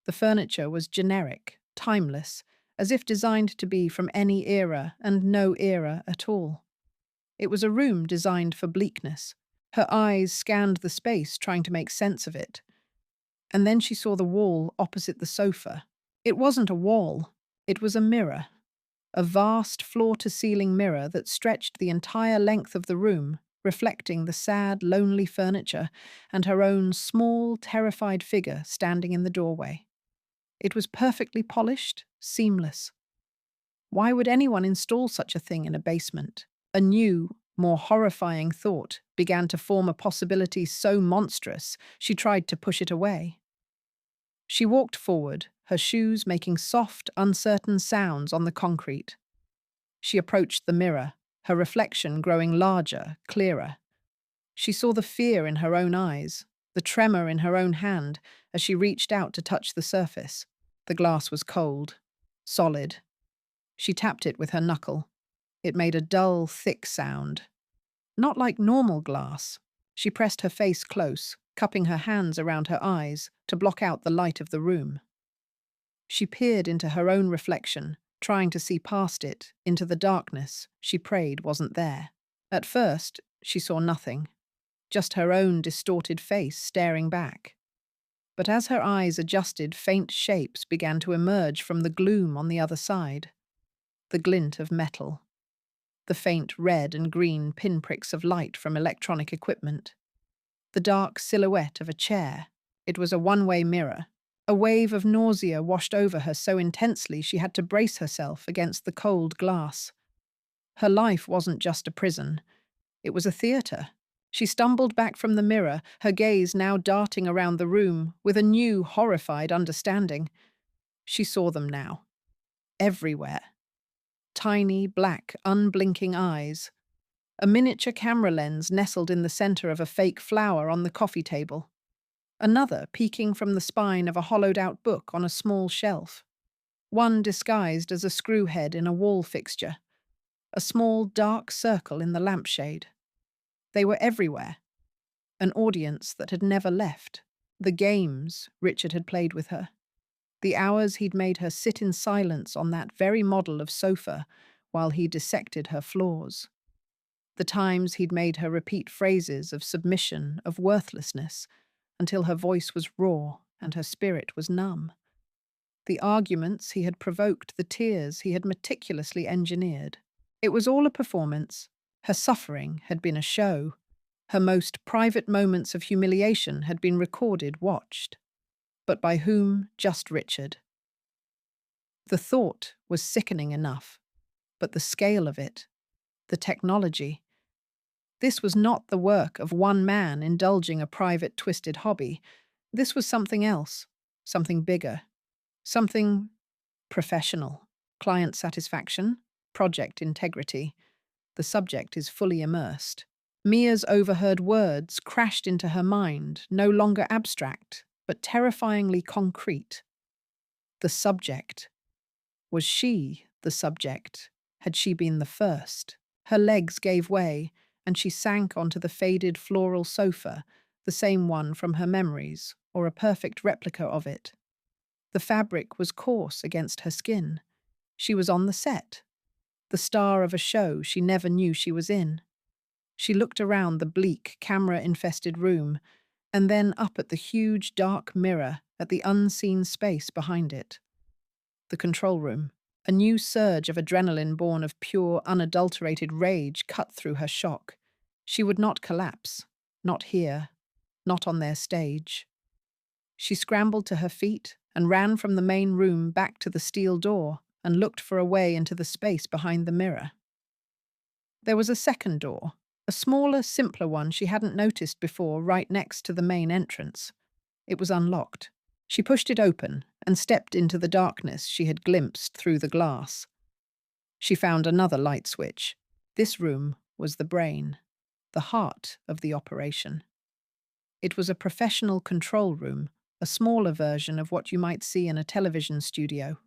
The furniture was generic, timeless, as if designed to be from any era and no era at all. It was a room designed for bleakness. Her eyes scanned the space, trying to make sense of it. And then she saw the wall opposite the sofa. It wasn't a wall. It was a mirror. A vast floor-to-ceiling mirror that stretched the entire length of the room, reflecting the sad, lonely furniture and her own small, terrified figure standing in the doorway. It was perfectly polished, seamless. Why would anyone install such a thing in a basement? A new, more horrifying thought began to form, a possibility so monstrous she tried to push it away. She walked forward, her shoes making soft, uncertain sounds on the concrete. She approached the mirror, her reflection growing larger, clearer. She saw the fear in her own eyes, the tremor in her own hand as she reached out to touch the surface. The glass was cold, solid. She tapped it with her knuckle. It made a dull, thick sound. Not like normal glass. She pressed her face close, cupping her hands around her eyes to block out the light of the room. She peered into her own reflection, trying to see past it, into the darkness she prayed wasn't there. At first, she saw nothing, just her own distorted face staring back. But as her eyes adjusted, faint shapes began to emerge from the gloom on the other side. The glint of metal. The faint red and green pinpricks of light from electronic equipment. The dark silhouette of a chair. It was a one-way mirror. A wave of nausea washed over her so intensely she had to brace herself against the cold glass. Her life wasn't just a prison. It was a theater. She stumbled back from the mirror, her gaze now darting around the room with a new, horrified understanding. She saw them now. Everywhere. Tiny, black, unblinking eyes. A miniature camera lens nestled in the center of a fake flower on the coffee table. another peeking from the spine of a hollowed-out book on a small shelf, one disguised as a screw head in a wall fixture, a small dark circle in the lampshade. They were everywhere, an audience that had never left, the games Richard had played with her, the hours he'd made her sit in silence on that very model of sofa while he dissected her flaws, the times he'd made her repeat phrases of submission, of worthlessness, until her voice was raw and her spirit was numb. The arguments he had provoked, the tears he had meticulously engineered. It was all a performance. Her suffering had been a show. Her most private moments of humiliation had been recorded, watched. But by whom? Just Richard. The thought was sickening enough, but the scale of it, the technology. This was not the work of one man indulging a private, twisted hobby. This was something else, something bigger, something professional. Client satisfaction, project integrity. The subject is fully immersed. Mia's overheard words crashed into her mind, no longer abstract, but terrifyingly concrete. The subject. Was she the subject? Had she been the first? Her legs gave way, and she sank onto the faded floral sofa, the same one from her memories, or a perfect replica of it. The fabric was coarse against her skin. She was on the set, the star of a show she never knew she was in. She looked around the bleak, camera-infested room, and then up at the huge, dark mirror at the unseen space behind it. The control room. A new surge of adrenaline born of pure, unadulterated rage cut through her shock. She would not collapse. Not here. Not on their stage. She scrambled to her feet and ran from the main room back to the steel door and looked for a way into the space behind the mirror. There was a second door, a smaller, simpler one she hadn't noticed before, right next to the main entrance. It was unlocked. She pushed it open and stepped into the darkness she had glimpsed through the glass. She found another light switch. This room was the brain, the heart of the operation. It was a professional control room, a smaller version of what you might see in a television studio.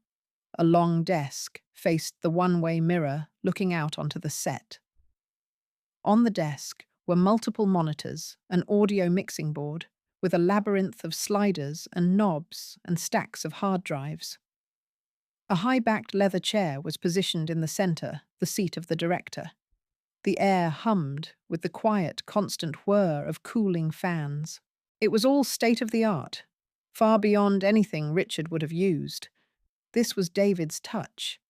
A long desk faced the one-way mirror looking out onto the set. On the desk were multiple monitors, an audio mixing board, with a labyrinth of sliders and knobs and stacks of hard drives. A high-backed leather chair was positioned in the center, the seat of the director. The air hummed with the quiet, constant whir of cooling fans. It was all state-of-the-art, far beyond anything Richard would have used. This was David's touch.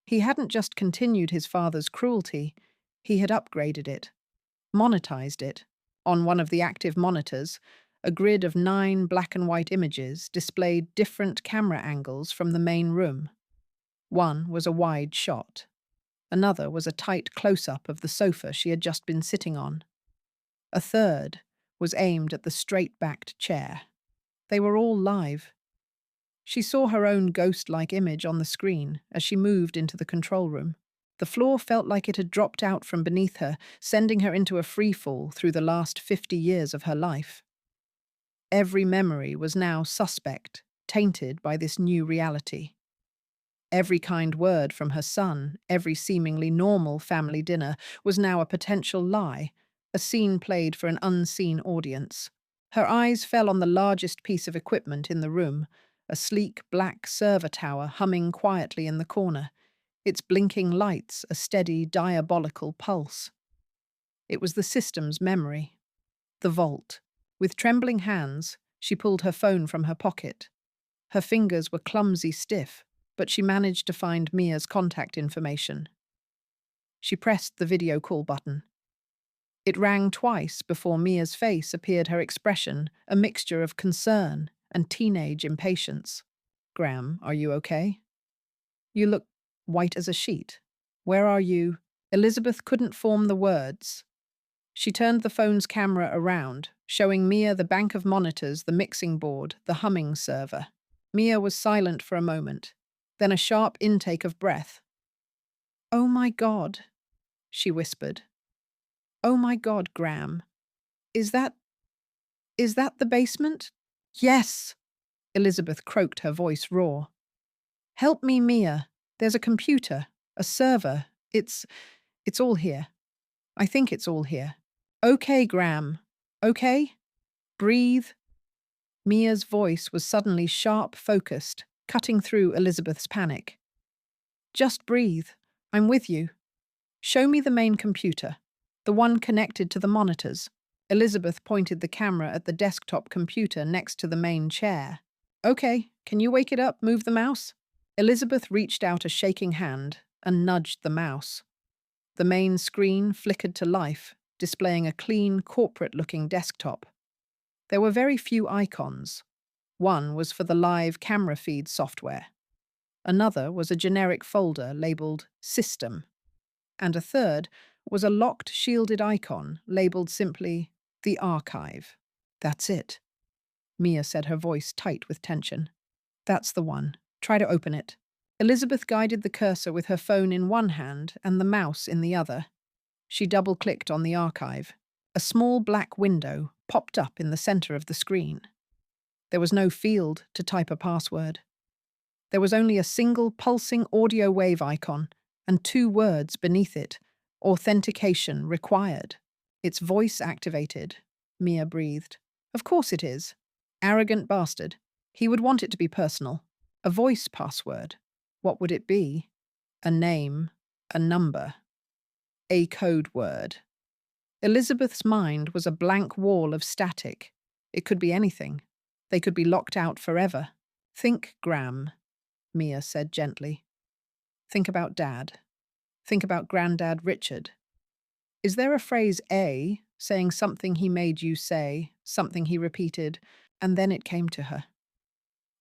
He hadn't just continued his father's cruelty, he had upgraded it, monetized it. On one of the active monitors, a grid of 9 black and white images displayed different camera angles from the main room. One was a wide shot. Another was a tight close-up of the sofa she had just been sitting on. A third was aimed at the straight-backed chair. They were all live. She saw her own ghost-like image on the screen as she moved into the control room. The floor felt like it had dropped out from beneath her, sending her into a freefall through the last 50 years of her life. Every memory was now suspect, tainted by this new reality. Every kind word from her son, every seemingly normal family dinner, was now a potential lie, a scene played for an unseen audience. Her eyes fell on the largest piece of equipment in the room, a sleek black server tower humming quietly in the corner, its blinking lights a steady, diabolical pulse. It was the system's memory. The vault. With trembling hands, she pulled her phone from her pocket. Her fingers were clumsy stiff, but she managed to find Mia's contact information. She pressed the video call button. It rang twice before Mia's face appeared, her expression a mixture of concern and teenage impatience. "Graham, are you okay? You look white as a sheet. Where are you?" Elizabeth couldn't form the words. She turned the phone's camera around, showing Mia the bank of monitors, the mixing board, the humming server. Mia was silent for a moment, then a sharp intake of breath. "Oh my God," she whispered. "Oh my God, Graham. Is that the basement? Yes! Elizabeth croaked, her voice raw. Help me, Mia. There's a computer, a server. It's all here. I think it's all here. Okay, Graham. Okay? Breathe. Mia's voice was suddenly sharp, focused, cutting through Elizabeth's panic. Just breathe. I'm with you. Show me the main computer, the one connected to the monitors. Elizabeth pointed the camera at the desktop computer next to the main chair. Okay, can you wake it up, move the mouse? Elizabeth reached out a shaking hand and nudged the mouse. The main screen flickered to life, displaying a clean, corporate-looking desktop. There were very few icons. One was for the live camera feed software. Another was a generic folder labeled System. And a third was a locked, shielded icon labeled simply The Archive. That's it. Mia said, her voice tight with tension. That's the one. Try to open it. Elizabeth guided the cursor with her phone in one hand and the mouse in the other. She double-clicked on the archive. A small black window popped up in the center of the screen. There was no field to type a password. There was only a single pulsing audio wave icon and 2 words beneath it: authentication required. It's voice activated, Mia breathed. Of course it is. Arrogant bastard. He would want it to be personal. A voice password. What would it be? A name, a number, a code word. Elizabeth's mind was a blank wall of static. It could be anything. They could be locked out forever. Think, Graham, Mia said gently. Think about Dad. Think about Grandad Richard. Is there a phrase A, saying something he made you say, something he repeated, and then it came to her?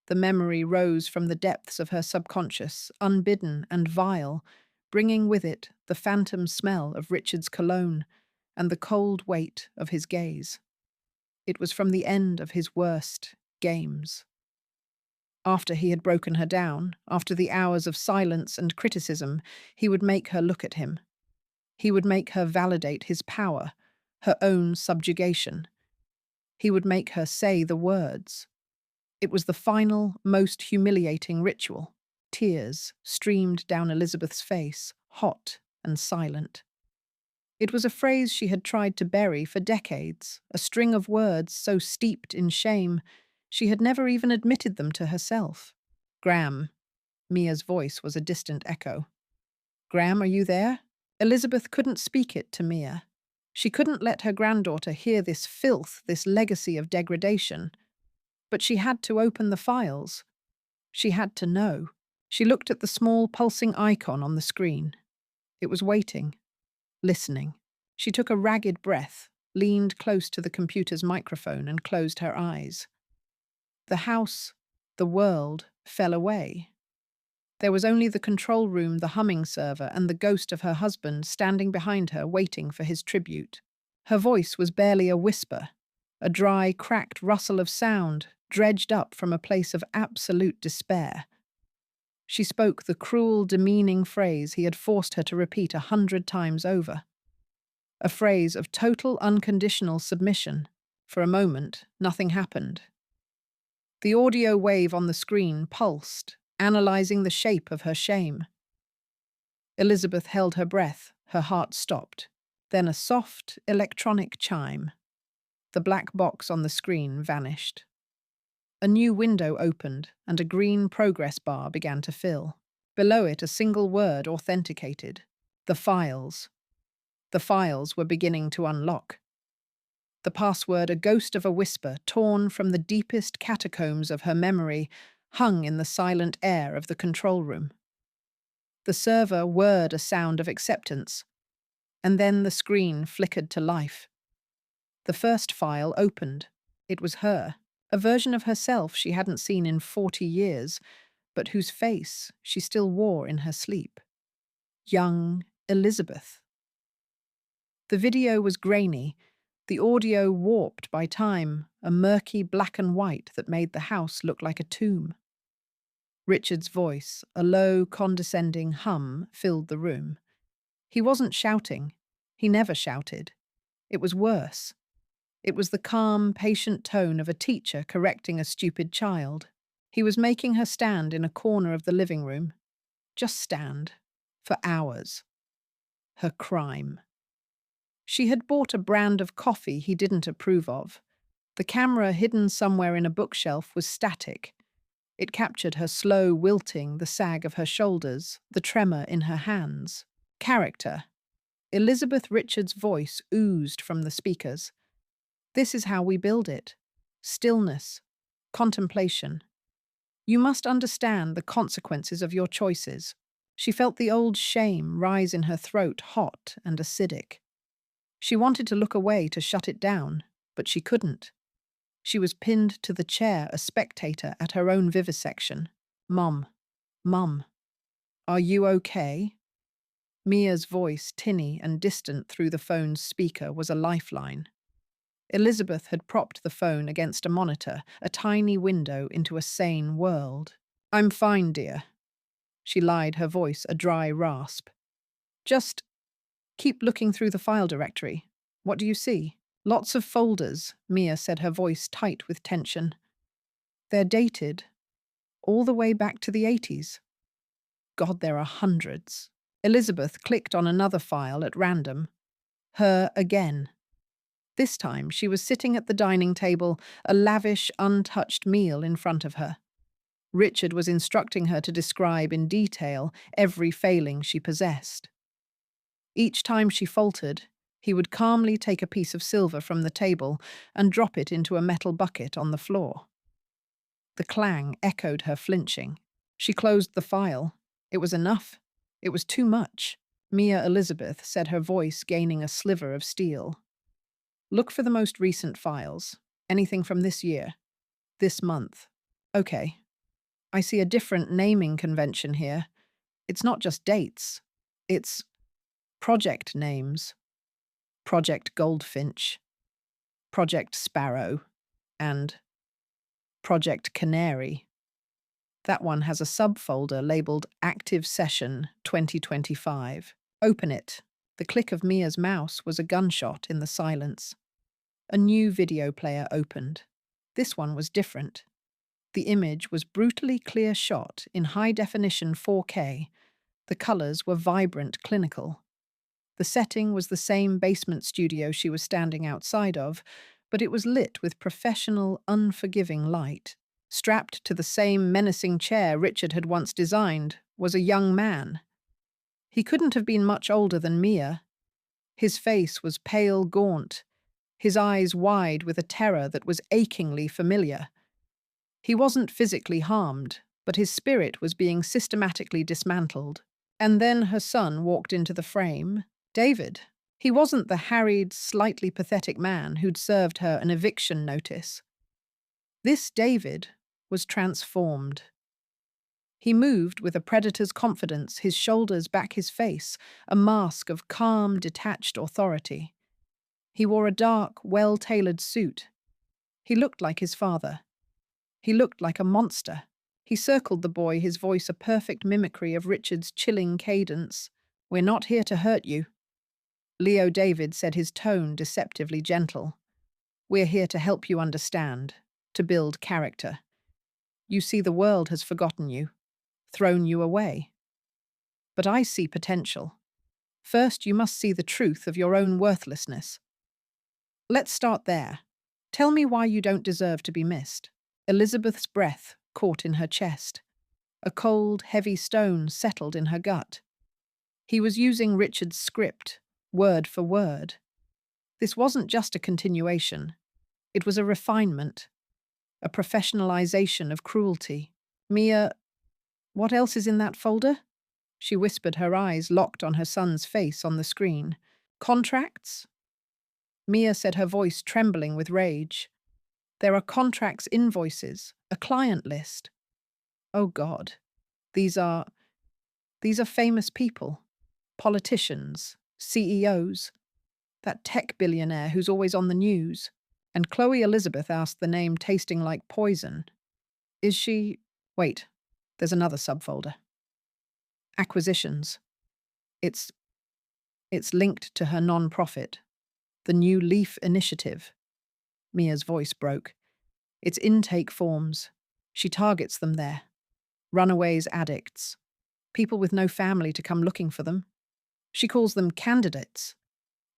The memory rose from the depths of her subconscious, unbidden and vile, bringing with it the phantom smell of Richard's cologne and the cold weight of his gaze. It was from the end of his worst games. After he had broken her down, after the hours of silence and criticism, he would make her look at him. He would make her validate his power, her own subjugation. He would make her say the words. It was the final, most humiliating ritual. Tears streamed down Elizabeth's face, hot and silent. It was a phrase she had tried to bury for decades, a string of words so steeped in shame she had never even admitted them to herself. Graham. Mia's voice was a distant echo. Graham, are you there? Elizabeth couldn't speak it to Mia. She couldn't let her granddaughter hear this filth, this legacy of degradation. But she had to open the files. She had to know. She looked at the small pulsing icon on the screen. It was waiting, listening. She took a ragged breath, leaned close to the computer's microphone and closed her eyes. The house, the world, fell away. There was only the control room, the humming server, and the ghost of her husband standing behind her, waiting for his tribute. Her voice was barely a whisper, a dry, cracked rustle of sound, dredged up from a place of absolute despair. She spoke the cruel, demeaning phrase he had forced her to repeat 100 times over. A phrase of total, unconditional submission. For a moment, nothing happened. The audio wave on the screen pulsed, analyzing the shape of her shame. Elizabeth held her breath, her heart stopped. Then a soft, electronic chime. The black box on the screen vanished. A new window opened, and a green progress bar began to fill. Below it, a single word authenticated. The files. The files were beginning to unlock. The password, a ghost of a whisper, torn from the deepest catacombs of her memory, hung in the silent air of the control room. The server whirred a sound of acceptance, and then the screen flickered to life. The first file opened. It was her, a version of herself she hadn't seen in 40 years, but whose face she still wore in her sleep. Young Elizabeth. The video was grainy, the audio warped by time, a murky black and white that made the house look like a tomb. Richard's voice, a low, condescending hum, filled the room. He wasn't shouting. He never shouted. It was worse. It was the calm, patient tone of a teacher correcting a stupid child. He was making her stand in a corner of the living room. Just stand. For hours. Her crime. She had bought a brand of coffee he didn't approve of. The camera hidden somewhere in a bookshelf was static. It captured her slow wilting, the sag of her shoulders, the tremor in her hands. Character. Elizabeth Richards' voice oozed from the speakers. This is how we build it. Stillness. Contemplation. You must understand the consequences of your choices. She felt the old shame rise in her throat, hot and acidic. She wanted to look away to shut it down, but she couldn't. She was pinned to the chair, a spectator at her own vivisection. Mum, Mum, are you okay? Mia's voice, tinny and distant through the phone's speaker, was a lifeline. Elizabeth had propped the phone against a monitor, a tiny window into a sane world. I'm fine, dear. She lied, her voice a dry rasp. Just keep looking through the file directory. What do you see? Lots of folders, Mia said, her voice tight with tension. They're dated, all the way back to the 80s. God, there are hundreds. Elizabeth clicked on another file at random. Her again. This time she was sitting at the dining table, a lavish, untouched meal in front of her. Richard was instructing her to describe in detail every failing she possessed. Each time she faltered, he would calmly take a piece of silver from the table and drop it into a metal bucket on the floor. The clang echoed her flinching. She closed the file. It was enough. It was too much. Mia Elizabeth said, her voice gaining a sliver of steel. Look for the most recent files. Anything from this year. This month. Okay. I see a different naming convention here. It's not just dates. It's project names. Project Goldfinch, Project Sparrow, and Project Canary. That one has a subfolder labeled Active Session 2025. Open it. The click of Mia's mouse was a gunshot in the silence. A new video player opened. This one was different. The image was brutally clear shot in high-definition 4K. The colors were vibrant, clinical. The setting was the same basement studio she was standing outside of, but it was lit with professional, unforgiving light. Strapped to the same menacing chair Richard had once designed was a young man. He couldn't have been much older than Mia. His face was pale, gaunt, his eyes wide with a terror that was achingly familiar. He wasn't physically harmed, but his spirit was being systematically dismantled. And then her son walked into the frame. David. He wasn't the harried, slightly pathetic man who'd served her an eviction notice. This David was transformed. He moved with a predator's confidence, his shoulders back his face, a mask of calm, detached authority. He wore a dark, well-tailored suit. He looked like his father. He looked like a monster. He circled the boy, his voice a perfect mimicry of Richard's chilling cadence. We're not here to hurt you. Leo David said, his tone deceptively gentle. We're here to help you understand, to build character. You see, the world has forgotten you, thrown you away. But I see potential. First, you must see the truth of your own worthlessness. Let's start there. Tell me why you don't deserve to be missed. Elizabeth's breath caught in her chest. A cold, heavy stone settled in her gut. He was using Richard's script, word for word. This wasn't just a continuation. It was a refinement, a professionalization of cruelty. Mia, what else is in that folder? She whispered, her eyes locked on her son's face on the screen. Contracts? Mia said, her voice trembling with rage. There are contracts, invoices, a client list. Oh God, these are famous people, politicians, CEOs, that tech billionaire who's always on the news. And Chloe Elizabeth asked, the name tasting like poison. Is she... Wait, there's another subfolder. Acquisitions. It's linked to her non-profit, the New Leaf Initiative. Mia's voice broke. It's intake forms. She targets them there. Runaways, addicts. People with no family to come looking for them. She calls them candidates.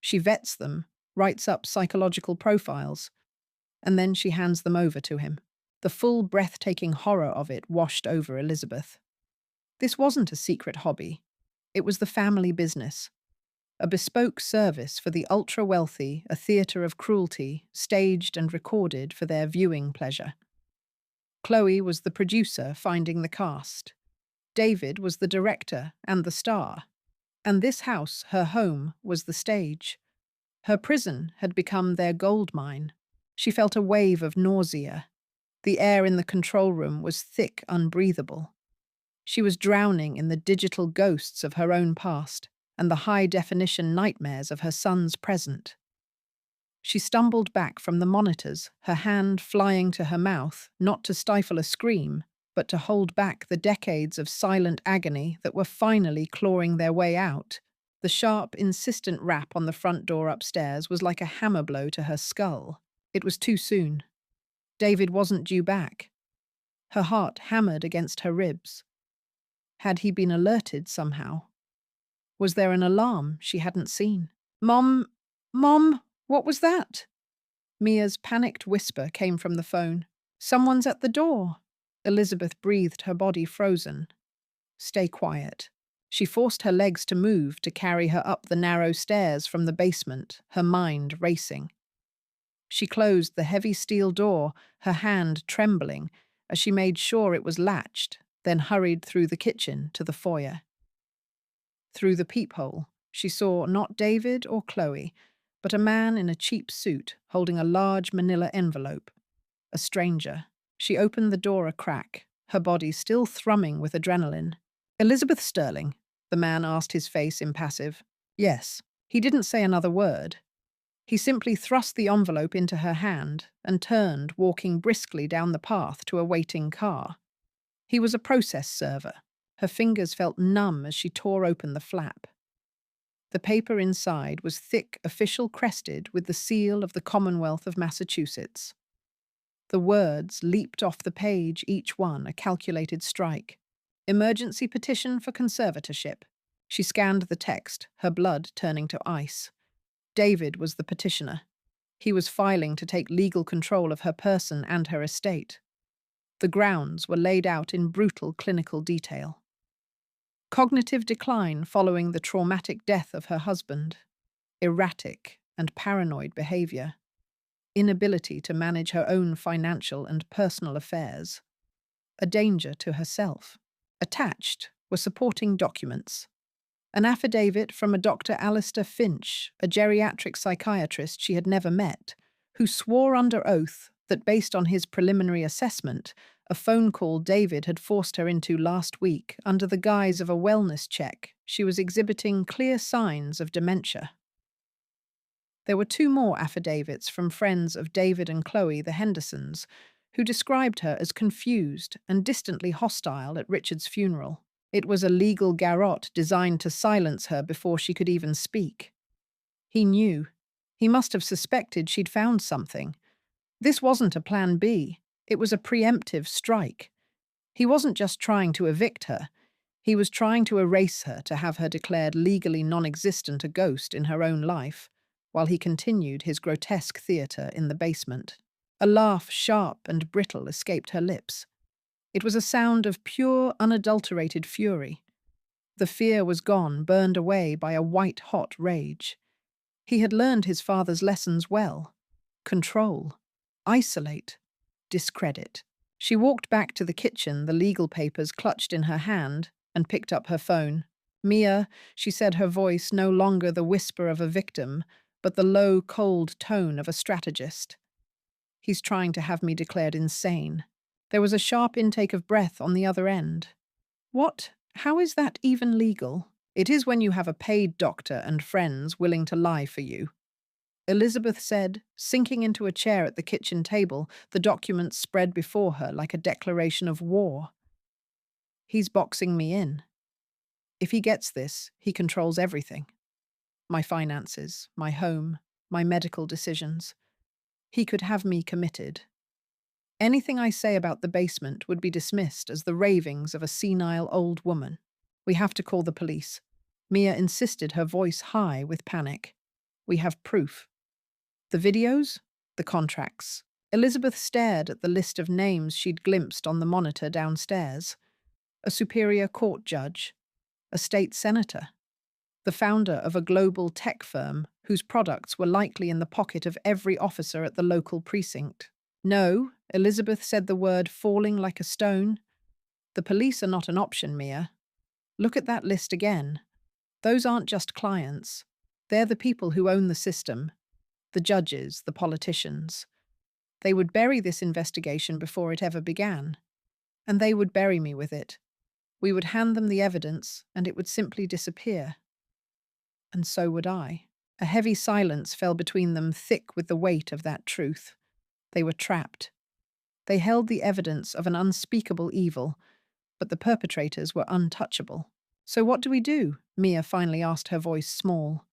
She vets them, writes up psychological profiles, and then she hands them over to him. The full, breathtaking horror of it washed over Elizabeth. This wasn't a secret hobby. It was the family business. A bespoke service for the ultra-wealthy, a theatre of cruelty, staged and recorded for their viewing pleasure. Chloe was the producer, finding the cast. David was the director and the star. And this house, her home, was the stage. Her prison had become their gold mine. She felt a wave of nausea. The air in the control room was thick, unbreathable. She was drowning in the digital ghosts of her own past and the high-definition nightmares of her son's present. She stumbled back from the monitors, her hand flying to her mouth, not to stifle a scream, but to hold back the decades of silent agony that were finally clawing their way out. The sharp, insistent rap on the front door upstairs was like a hammer blow to her skull. It was too soon. David wasn't due back. Her heart hammered against her ribs. Had he been alerted somehow? Was there an alarm she hadn't seen? Mom, what was that? Mia's panicked whisper came from the phone. Someone's at the door. Elizabeth breathed, her body frozen. Stay quiet. She forced her legs to move to carry her up the narrow stairs from the basement, her mind racing. She closed the heavy steel door, her hand trembling, as she made sure it was latched, then hurried through the kitchen to the foyer. Through the peephole, she saw not David or Chloe, but a man in a cheap suit holding a large manila envelope. A stranger. She opened the door a crack, her body still thrumming with adrenaline. Elizabeth Sterling, the man asked, his face impassive. Yes. He didn't say another word. He simply thrust the envelope into her hand and turned, walking briskly down the path to a waiting car. He was a process server. Her fingers felt numb as she tore open the flap. The paper inside was thick, official, crested with the seal of the Commonwealth of Massachusetts. The words leaped off the page, each one a calculated strike. Emergency petition for conservatorship. She scanned the text, her blood turning to ice. David was the petitioner. He was filing to take legal control of her person and her estate. The grounds were laid out in brutal clinical detail. Cognitive decline following the traumatic death of her husband. Erratic and paranoid behavior. Inability to manage her own financial and personal affairs. A danger to herself. Attached were supporting documents. An affidavit from a Dr. Alistair Finch, a geriatric psychiatrist she had never met, who swore under oath that based on his preliminary assessment, a phone call David had forced her into last week under the guise of a wellness check, she was exhibiting clear signs of dementia. There were 2 more affidavits from friends of David and Chloe, the Hendersons, who described her as confused and distantly hostile at Richard's funeral. It was a legal garrote designed to silence her before she could even speak. He knew. He must have suspected she'd found something. This wasn't a plan B. It was a preemptive strike. He wasn't just trying to evict her. He was trying to erase her, to have her declared legally non-existent, a ghost in her own life, while he continued his grotesque theatre in the basement. A laugh, sharp and brittle, escaped her lips. It was a sound of pure, unadulterated fury. The fear was gone, burned away by a white-hot rage. He had learned his father's lessons well. Control. Isolate. Discredit. She walked back to the kitchen, the legal papers clutched in her hand, and picked up her phone. Mia, she said, her voice no longer the whisper of a victim, but the low, cold tone of a strategist. He's trying to have me declared insane. There was a sharp intake of breath on the other end. What? How is that even legal? It is when you have a paid doctor and friends willing to lie for you. Elizabeth said, sinking into a chair at the kitchen table, the documents spread before her like a declaration of war. He's boxing me in. If he gets this, he controls everything. My finances, my home, my medical decisions. He could have me committed. Anything I say about the basement would be dismissed as the ravings of a senile old woman. We have to call the police. Mia insisted, her voice high with panic. We have proof. The videos? The contracts. Elizabeth stared at the list of names she'd glimpsed on the monitor downstairs. A superior court judge. A state senator. The founder of a global tech firm whose products were likely in the pocket of every officer at the local precinct. No, Elizabeth said, the word falling like a stone. The police are not an option, Mia. Look at that list again. Those aren't just clients. They're the people who own the system. The judges, the politicians. They would bury this investigation before it ever began. And they would bury me with it. We would hand them the evidence, and it would simply disappear. And so would I. A heavy silence fell between them, thick with the weight of that truth. They were trapped. They held the evidence of an unspeakable evil, but the perpetrators were untouchable. So what do we do? Mia finally asked, her voice small.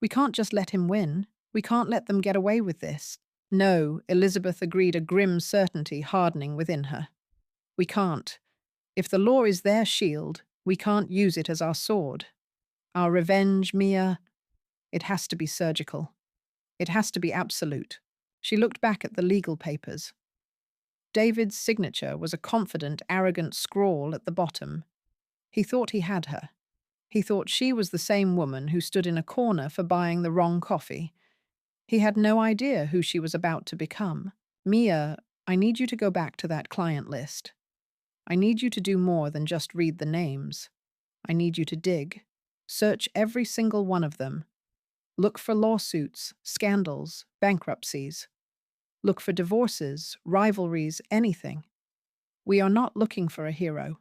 We can't just let him win. We can't let them get away with this. No, Elizabeth agreed, a grim certainty hardening within her. We can't. If the law is their shield, we can't use it as our sword. Our revenge, Mia, it has to be surgical. It has to be absolute. She looked back at the legal papers. David's signature was a confident, arrogant scrawl at the bottom. He thought he had her. He thought she was the same woman who stood in a corner for buying the wrong coffee. He had no idea who she was about to become. Mia, I need you to go back to that client list. I need you to do more than just read the names. I need you to dig. Search every single one of them. Look for lawsuits, scandals, bankruptcies. Look for divorces, rivalries, anything. We are not looking for a hero.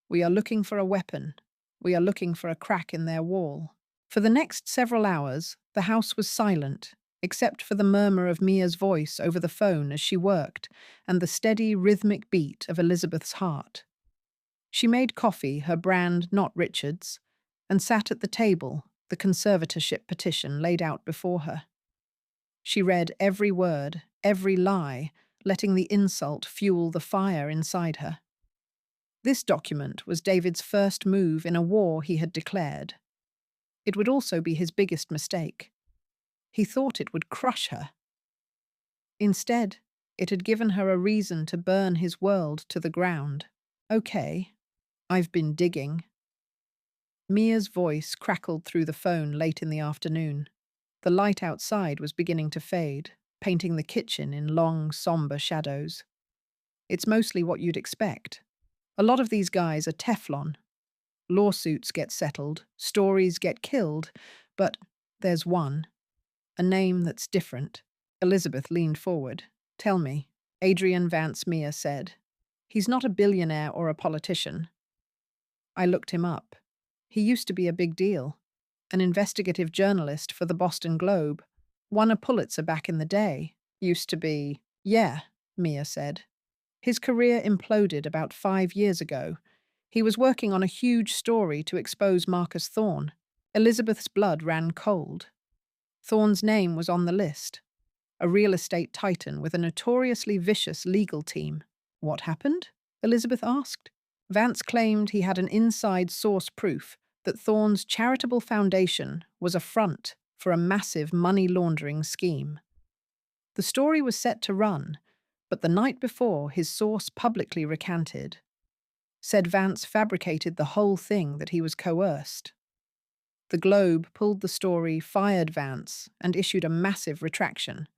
We are looking for a weapon. We are looking for a crack in their wall. For the next several hours, the house was silent, except for the murmur of Mia's voice over the phone as she worked and the steady, rhythmic beat of Elizabeth's heart. She made coffee, her brand not Richard's, and sat at the table, the conservatorship petition laid out before her. She read every word, every lie, letting the insult fuel the fire inside her. This document was David's first move in a war he had declared. It would also be his biggest mistake. He thought it would crush her. Instead, it had given her a reason to burn his world to the ground. Okay, I've been digging. Mia's voice crackled through the phone late in the afternoon. The light outside was beginning to fade, painting the kitchen in long, somber shadows. It's mostly what you'd expect. A lot of these guys are Teflon. Lawsuits get settled, stories get killed, but there's one. A name that's different. Elizabeth leaned forward. Tell me. Adrian Vance, Mia said. He's not a billionaire or a politician. I looked him up. He used to be a big deal. An investigative journalist for the Boston Globe. Won a Pulitzer back in the day. Used to be. Yeah, Mia said. His career imploded about 5 years ago. He was working on a huge story to expose Marcus Thorne. Elizabeth's blood ran cold. Thorne's name was on the list. A real estate titan with a notoriously vicious legal team. What happened? Elizabeth asked. Vance claimed he had an inside source proof that Thorne's charitable foundation was a front for a massive money laundering scheme. The story was set to run, but the night before his source publicly recanted. Said Vance fabricated the whole thing, that he was coerced. The Globe pulled the story, fired Vance, and issued a massive retraction.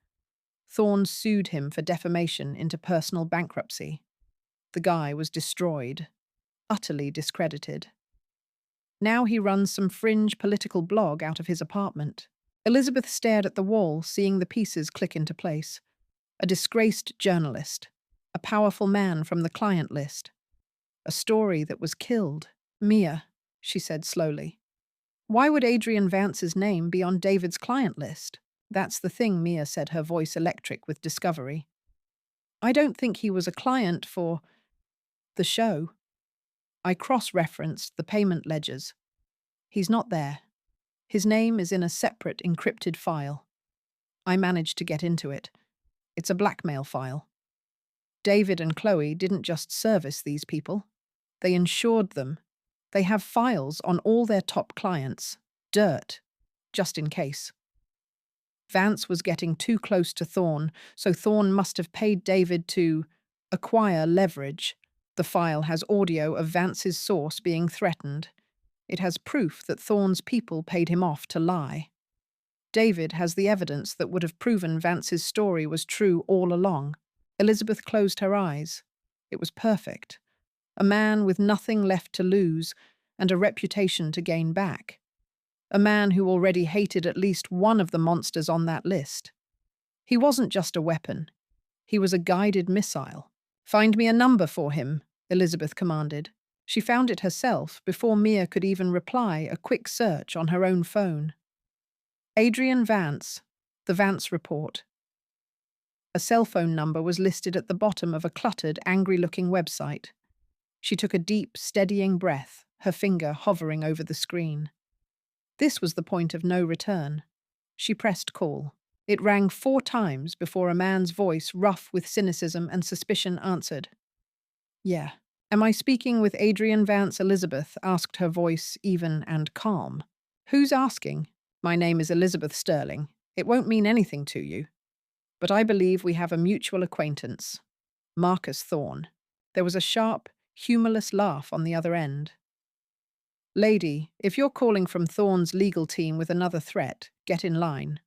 Thorne sued him for defamation into personal bankruptcy. The guy was destroyed, utterly discredited. Now he runs some fringe political blog out of his apartment. Elizabeth stared at the wall, seeing the pieces click into place. A disgraced journalist. A powerful man from the client list. A story that was killed. Mia, she said slowly. Why would Adrian Vance's name be on David's client list? That's the thing, Mia said, her voice electric with discovery. I don't think he was a client for the show. I cross-referenced the payment ledgers. He's not there. His name is in a separate encrypted file. I managed to get into it. It's a blackmail file. David and Chloe didn't just service these people. They insured them. They have files on all their top clients. Dirt. Just in case. Vance was getting too close to Thorne, so Thorne must have paid David to acquire leverage. The file has audio of Vance's source being threatened. It has proof that Thorne's people paid him off to lie. David has the evidence that would have proven Vance's story was true all along. Elizabeth closed her eyes. It was perfect. A man with nothing left to lose and a reputation to gain back. A man who already hated at least one of the monsters on that list. He wasn't just a weapon. He was a guided missile. "Find me a number for him," Elizabeth commanded. She found it herself before Mia could even reply, a quick search on her own phone. Adrian Vance, the Vance Report. A cell phone number was listed at the bottom of a cluttered, angry-looking website. She took a deep, steadying breath, her finger hovering over the screen. This was the point of no return. She pressed call. It rang 4 times before a man's voice, rough with cynicism and suspicion, answered. "Yeah. Am I speaking with Adrian Vance?" Elizabeth asked, her voice even and calm. "Who's asking? My name is Elizabeth Sterling. It won't mean anything to you. But I believe we have a mutual acquaintance. Marcus Thorne." There was a sharp, humorless laugh on the other end. "Lady, if you're calling from Thorne's legal team with another threat, get in line.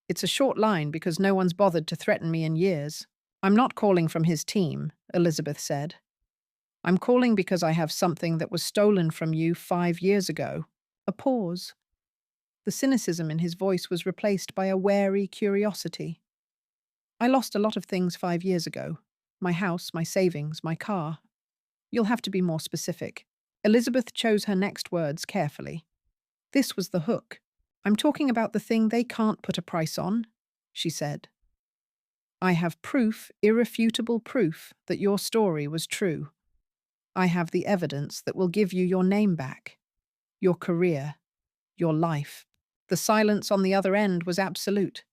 It's a short line because no one's bothered to threaten me in years." "I'm not calling from his team," Elizabeth said. "I'm calling because I have something that was stolen from you 5 years ago." A pause. The cynicism in his voice was replaced by a wary curiosity. "I lost a lot of things 5 years ago. My house, my savings, my car. You'll have to be more specific." Elizabeth chose her next words carefully. This was the hook. "I'm talking about the thing they can't put a price on," she said. "I have proof, irrefutable proof, that your story was true. I have the evidence that will give you your name back, your career, your life." The silence on the other end was absolute.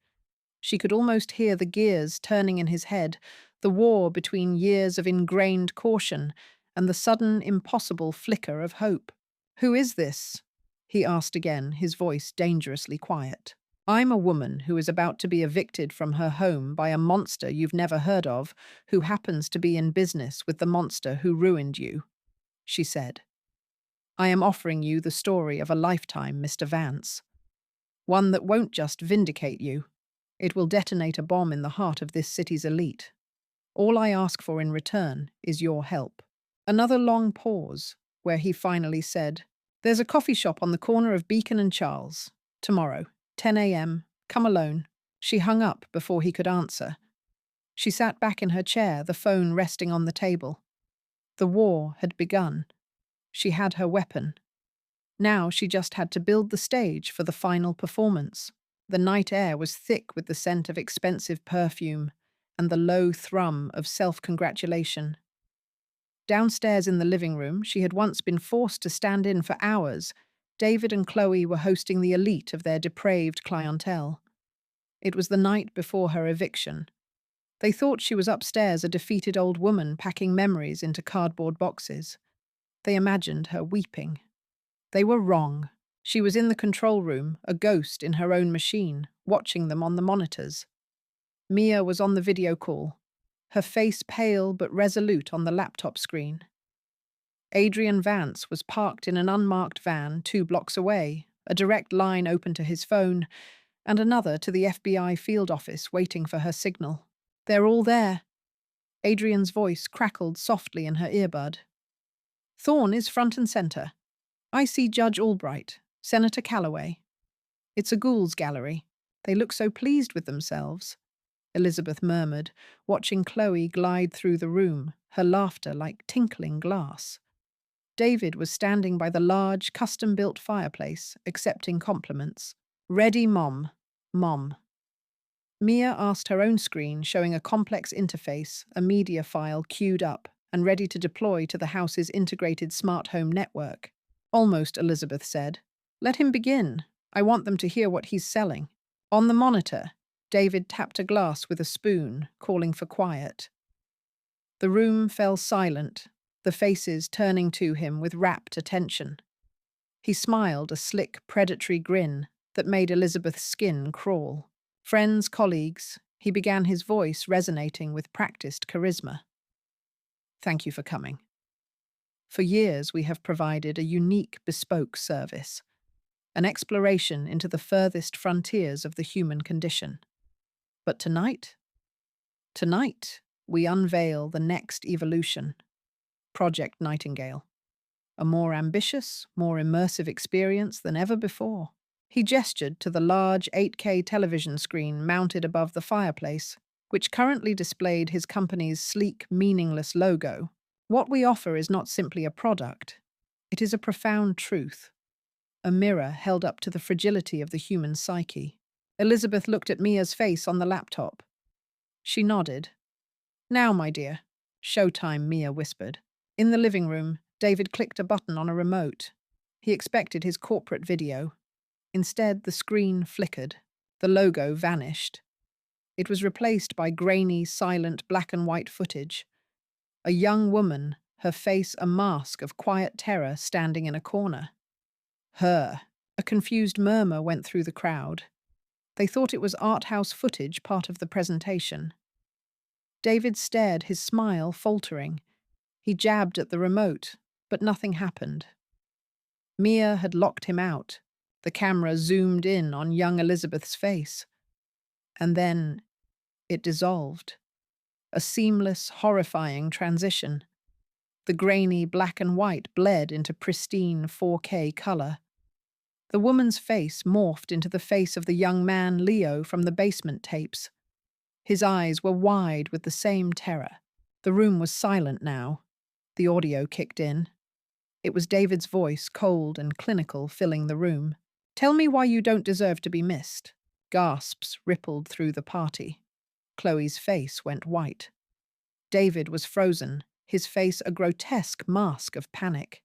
She could almost hear the gears turning in his head, the war between years of ingrained caution and the sudden, impossible flicker of hope. "Who is this?" he asked again, his voice dangerously quiet. "I'm a woman who is about to be evicted from her home by a monster you've never heard of, who happens to be in business with the monster who ruined you," she said. "I am offering you the story of a lifetime, Mr. Vance. One that won't just vindicate you. It will detonate a bomb in the heart of this city's elite. All I ask for in return is your help." Another long pause, where he finally said, "There's a coffee shop on the corner of Beacon and Charles. Tomorrow, 10 a.m. Come alone." She hung up before he could answer. She sat back in her chair, the phone resting on the table. The war had begun. She had her weapon. Now she just had to build the stage for the final performance. The night air was thick with the scent of expensive perfume and the low thrum of self-congratulation. Downstairs in the living room, she had once been forced to stand in for hours. David and Chloe were hosting the elite of their depraved clientele. It was the night before her eviction. They thought she was upstairs, a defeated old woman packing memories into cardboard boxes. They imagined her weeping. They were wrong. She was in the control room, a ghost in her own machine, watching them on the monitors. Mia was on the video call, her face pale but resolute on the laptop screen. Adrian Vance was parked in an unmarked van 2 blocks away, a direct line open to his phone, and another to the FBI field office waiting for her signal. "They're all there." Adrian's voice crackled softly in her earbud. "Thorne is front and center. I see Judge Albright, Senator Calloway. It's a ghouls gallery. They look so pleased with themselves," Elizabeth murmured, watching Chloe glide through the room, her laughter like tinkling glass. David was standing by the large, custom-built fireplace, accepting compliments. "Ready, Mom. Mom." Mia asked her own screen, showing a complex interface, a media file queued up and ready to deploy to the house's integrated smart home network. "Almost," Elizabeth said. "Let him begin. I want them to hear what he's selling." On the monitor, David tapped a glass with a spoon, calling for quiet. The room fell silent, the faces turning to him with rapt attention. He smiled a slick, predatory grin that made Elizabeth's skin crawl. Friends, colleagues, he began, his voice resonating with practiced charisma. Thank you for coming. For years, we have provided a unique, bespoke service, an exploration into the furthest frontiers of the human condition. But tonight, we unveil the next evolution, Project Nightingale. A more ambitious, more immersive experience than ever before. He gestured to the large 8K television screen mounted above the fireplace, which currently displayed his company's sleek, meaningless logo. What we offer is not simply a product, it is a profound truth, a mirror held up to the fragility of the human psyche. Elizabeth looked at Mia's face on the laptop. She nodded. Now, my dear. Showtime, Mia whispered. In the living room, David clicked a button on a remote. He expected his corporate video. Instead, the screen flickered. The logo vanished. It was replaced by grainy, silent black and white footage. A young woman, her face a mask of quiet terror, standing in a corner. Her. A confused murmur went through the crowd. They thought it was art house footage, part of the presentation. David stared, his smile faltering. He jabbed at the remote, but nothing happened. Mia had locked him out. The camera zoomed in on young Elizabeth's face. And then it dissolved. A seamless, horrifying transition. The grainy black and white bled into pristine 4K color. The woman's face morphed into the face of the young man Leo from the basement tapes. His eyes were wide with the same terror. The room was silent now. The audio kicked in. It was David's voice, cold and clinical, filling the room. Tell me why you don't deserve to be missed. Gasps rippled through the party. Chloe's face went white. David was frozen, his face a grotesque mask of panic.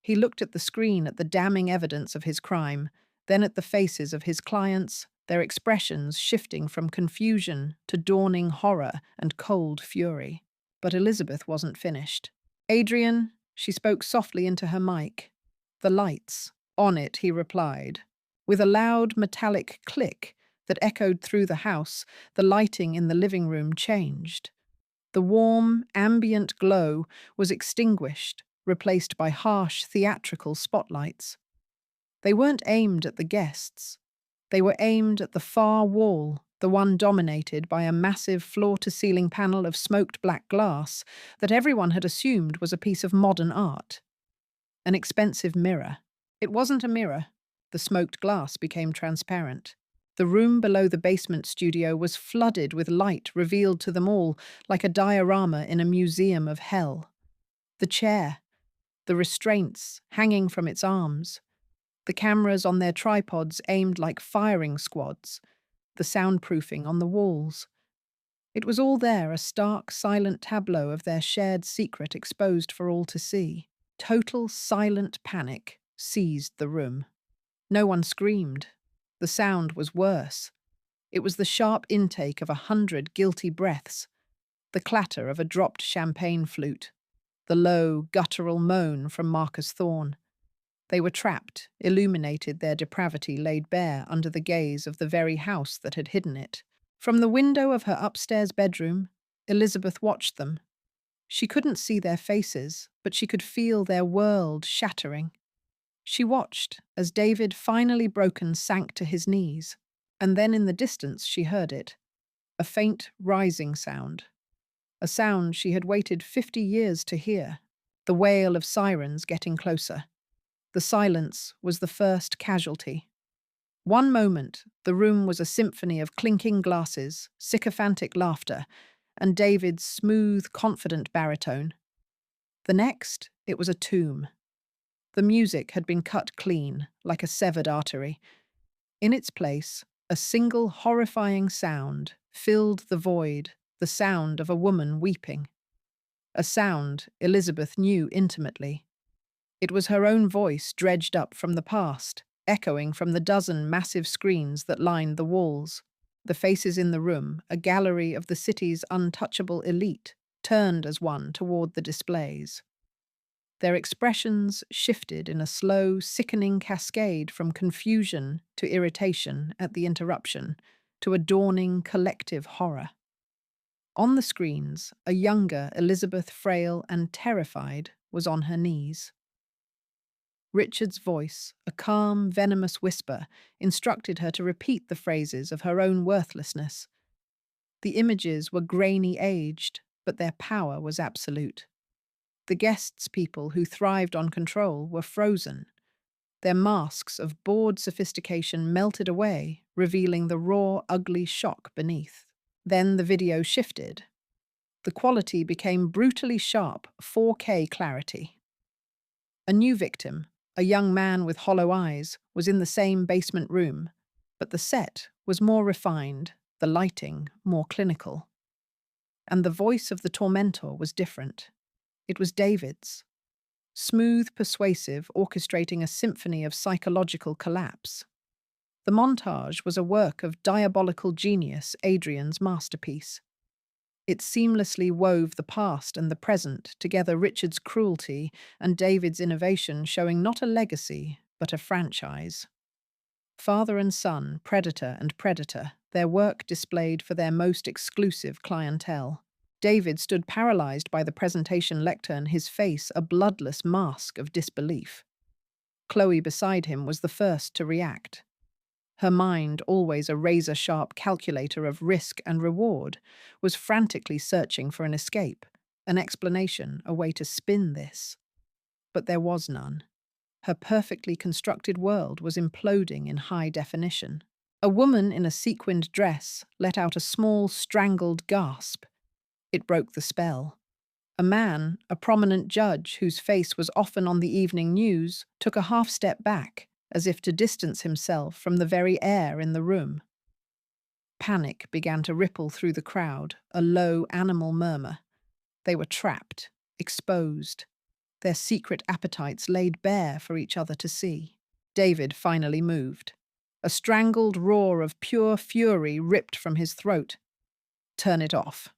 He looked at the screen, at the damning evidence of his crime, then at the faces of his clients, their expressions shifting from confusion to dawning horror and cold fury. But Elizabeth wasn't finished. Adrian, she spoke softly into her mic. The lights. On it, he replied. With a loud metallic click that echoed through the house, the lighting in the living room changed. The warm, ambient glow was extinguished, replaced by harsh, theatrical spotlights. They weren't aimed at the guests. They were aimed at the far wall, the one dominated by a massive floor-to-ceiling panel of smoked black glass that everyone had assumed was a piece of modern art. An expensive mirror. It wasn't a mirror. The smoked glass became transparent. The room below the basement studio was flooded with light revealed to them all like a diorama in a museum of hell. The chair, the restraints hanging from its arms, the cameras on their tripods aimed like firing squads, the soundproofing on the walls. It was all there, a stark, silent tableau of their shared secret exposed for all to see. Total silent panic seized the room. No one screamed. The sound was worse. It was the sharp intake of 100 guilty breaths, the clatter of a dropped champagne flute, the low, guttural moan from Marcus Thorne. They were trapped, illuminated, their depravity laid bare under the gaze of the very house that had hidden it. From the window of her upstairs bedroom, Elizabeth watched them. She couldn't see their faces, but she could feel their world shattering. She watched as David, finally broken, sank to his knees, and then in the distance she heard it, a faint rising sound, a sound she had waited 50 years to hear, the wail of sirens getting closer. The silence was the first casualty. One moment, the room was a symphony of clinking glasses, sycophantic laughter, and David's smooth, confident baritone. The next, it was a tomb. The music had been cut clean, like a severed artery. In its place, a single horrifying sound filled the void, the sound of a woman weeping. A sound Elizabeth knew intimately. It was her own voice dredged up from the past, echoing from the dozen massive screens that lined the walls. The faces in the room, a gallery of the city's untouchable elite, turned as one toward the displays. Their expressions shifted in a slow, sickening cascade from confusion to irritation at the interruption to a dawning collective horror. On the screens, a younger Elizabeth, frail and terrified, was on her knees. Richard's voice, a calm, venomous whisper, instructed her to repeat the phrases of her own worthlessness. The images were grainy aged, but their power was absolute. The guests' people who thrived on control were frozen. Their masks of bored sophistication melted away, revealing the raw, ugly shock beneath. Then the video shifted. The quality became brutally sharp, 4K clarity. A new victim, a young man with hollow eyes, was in the same basement room, but the set was more refined, the lighting more clinical. And the voice of the tormentor was different. It was David's. Smooth, persuasive, orchestrating a symphony of psychological collapse. The montage was a work of diabolical genius, Adrian's masterpiece. It seamlessly wove the past and the present together, Richard's cruelty and David's innovation, showing not a legacy, but a franchise. Father and son, predator and predator, their work displayed for their most exclusive clientele. David stood paralyzed by the presentation lectern, his face a bloodless mask of disbelief. Chloe beside him was the first to react. Her mind, always a razor-sharp calculator of risk and reward, was frantically searching for an escape, an explanation, a way to spin this. But there was none. Her perfectly constructed world was imploding in high definition. A woman in a sequined dress let out a small, strangled gasp. It broke the spell. A man, a prominent judge whose face was often on the evening news, took a half step back, as if to distance himself from the very air in the room. Panic began to ripple through the crowd, a low animal murmur. They were trapped, exposed, their secret appetites laid bare for each other to see. David finally moved. A strangled roar of pure fury ripped from his throat. "Turn it off.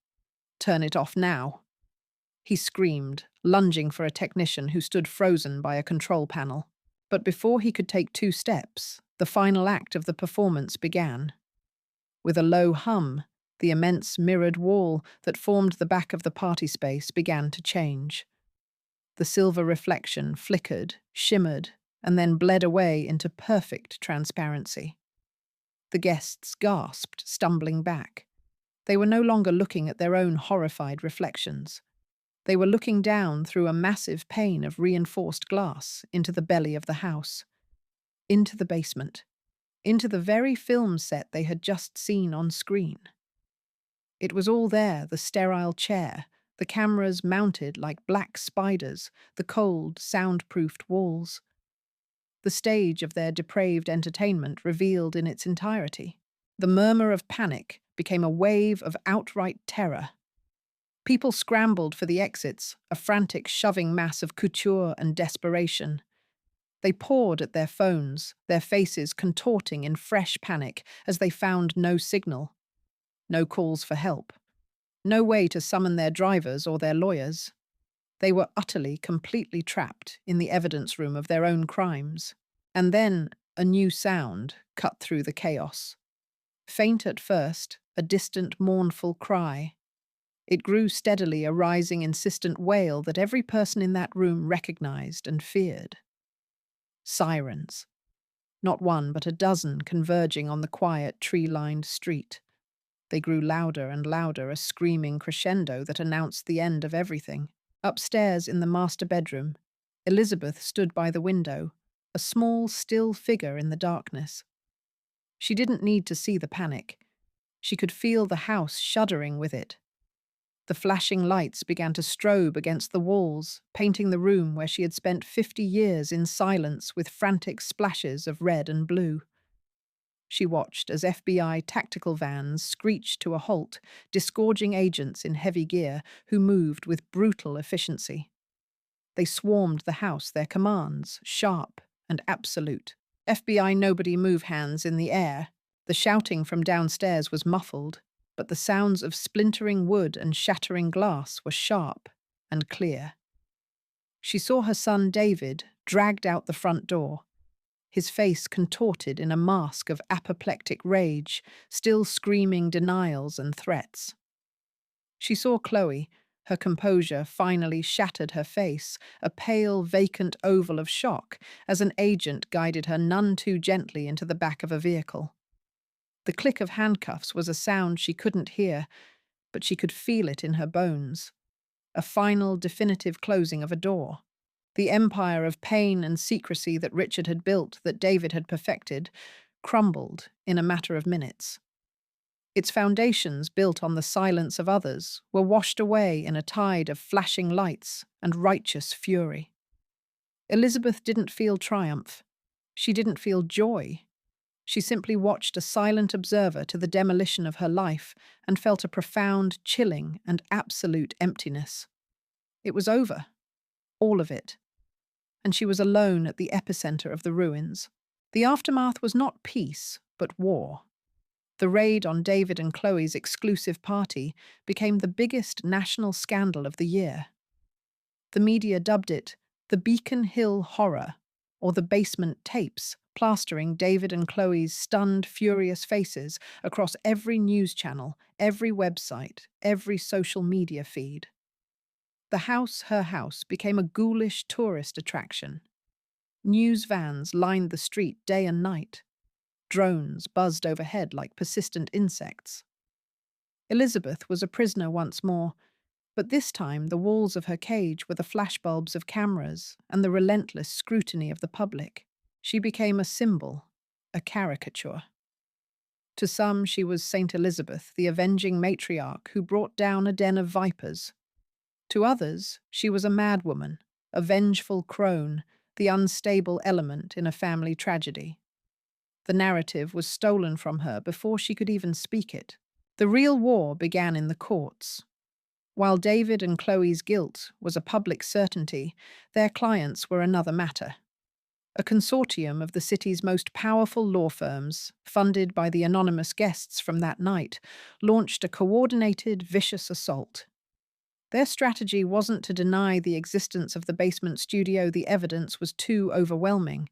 Turn it off now." He screamed, lunging for a technician who stood frozen by a control panel. But before he could take 2 steps, the final act of the performance began. With a low hum, the immense mirrored wall that formed the back of the party space began to change. The silver reflection flickered, shimmered, and then bled away into perfect transparency. The guests gasped, stumbling back. They were no longer looking at their own horrified reflections. They were looking down through a massive pane of reinforced glass into the belly of the house, into the basement, into the very film set they had just seen on screen. It was all there, the sterile chair, the cameras mounted like black spiders, the cold, soundproofed walls. The stage of their depraved entertainment revealed in its entirety. The murmur of panic became a wave of outright terror. People scrambled for the exits, a frantic shoving mass of couture and desperation. They pawed at their phones, their faces contorting in fresh panic as they found no signal. No calls for help. No way to summon their drivers or their lawyers. They were utterly, completely trapped in the evidence room of their own crimes. And then a new sound cut through the chaos. Faint at first, a distant, mournful cry. It grew steadily, a rising, insistent wail that every person in that room recognized and feared. Sirens. Not one, but a dozen converging on the quiet, tree-lined street. They grew louder and louder, a screaming crescendo that announced the end of everything. Upstairs in the master bedroom, Elizabeth stood by the window, a small, still figure in the darkness. She didn't need to see the panic. She could feel the house shuddering with it. The flashing lights began to strobe against the walls, painting the room where she had spent 50 years in silence with frantic splashes of red and blue. She watched as FBI tactical vans screeched to a halt, disgorging agents in heavy gear who moved with brutal efficiency. They swarmed the house, their commands, sharp and absolute. FBI nobody move hands in the air. The shouting from downstairs was muffled, but the sounds of splintering wood and shattering glass were sharp and clear. She saw her son David dragged out the front door, his face contorted in a mask of apoplectic rage, still screaming denials and threats. She saw Chloe, her composure finally shattered her face, a pale, vacant oval of shock, as an agent guided her none too gently into the back of a vehicle. The click of handcuffs was a sound she couldn't hear, but she could feel it in her bones. A final, definitive closing of a door. The empire of pain and secrecy that Richard had built, that David had perfected, crumbled in a matter of minutes. Its foundations, built on the silence of others, were washed away in a tide of flashing lights and righteous fury. Elizabeth didn't feel triumph. She didn't feel joy. She simply watched a silent observer to the demolition of her life and felt a profound, chilling, and absolute emptiness. It was over. All of it. And she was alone at the epicenter of the ruins. The aftermath was not peace, but war. The raid on David and Chloe's exclusive party became the biggest national scandal of the year. The media dubbed it the Beacon Hill Horror, or the Basement Tapes, plastering David and Chloe's stunned, furious faces across every news channel, every website, every social media feed. The house, her house, became a ghoulish tourist attraction. News vans lined the street day and night. Drones buzzed overhead like persistent insects. Elizabeth was a prisoner once more, but this time the walls of her cage were the flashbulbs of cameras and the relentless scrutiny of the public. She became a symbol, a caricature. To some, she was Saint Elizabeth, the avenging matriarch who brought down a den of vipers. To others, she was a madwoman, a vengeful crone, the unstable element in a family tragedy. The narrative was stolen from her before she could even speak it. The real war began in the courts. While David and Chloe's guilt was a public certainty, their clients were another matter. A consortium of the city's most powerful law firms, funded by the anonymous guests from that night, launched a coordinated, vicious assault. Their strategy wasn't to deny the existence of the basement studio, the evidence was too overwhelming.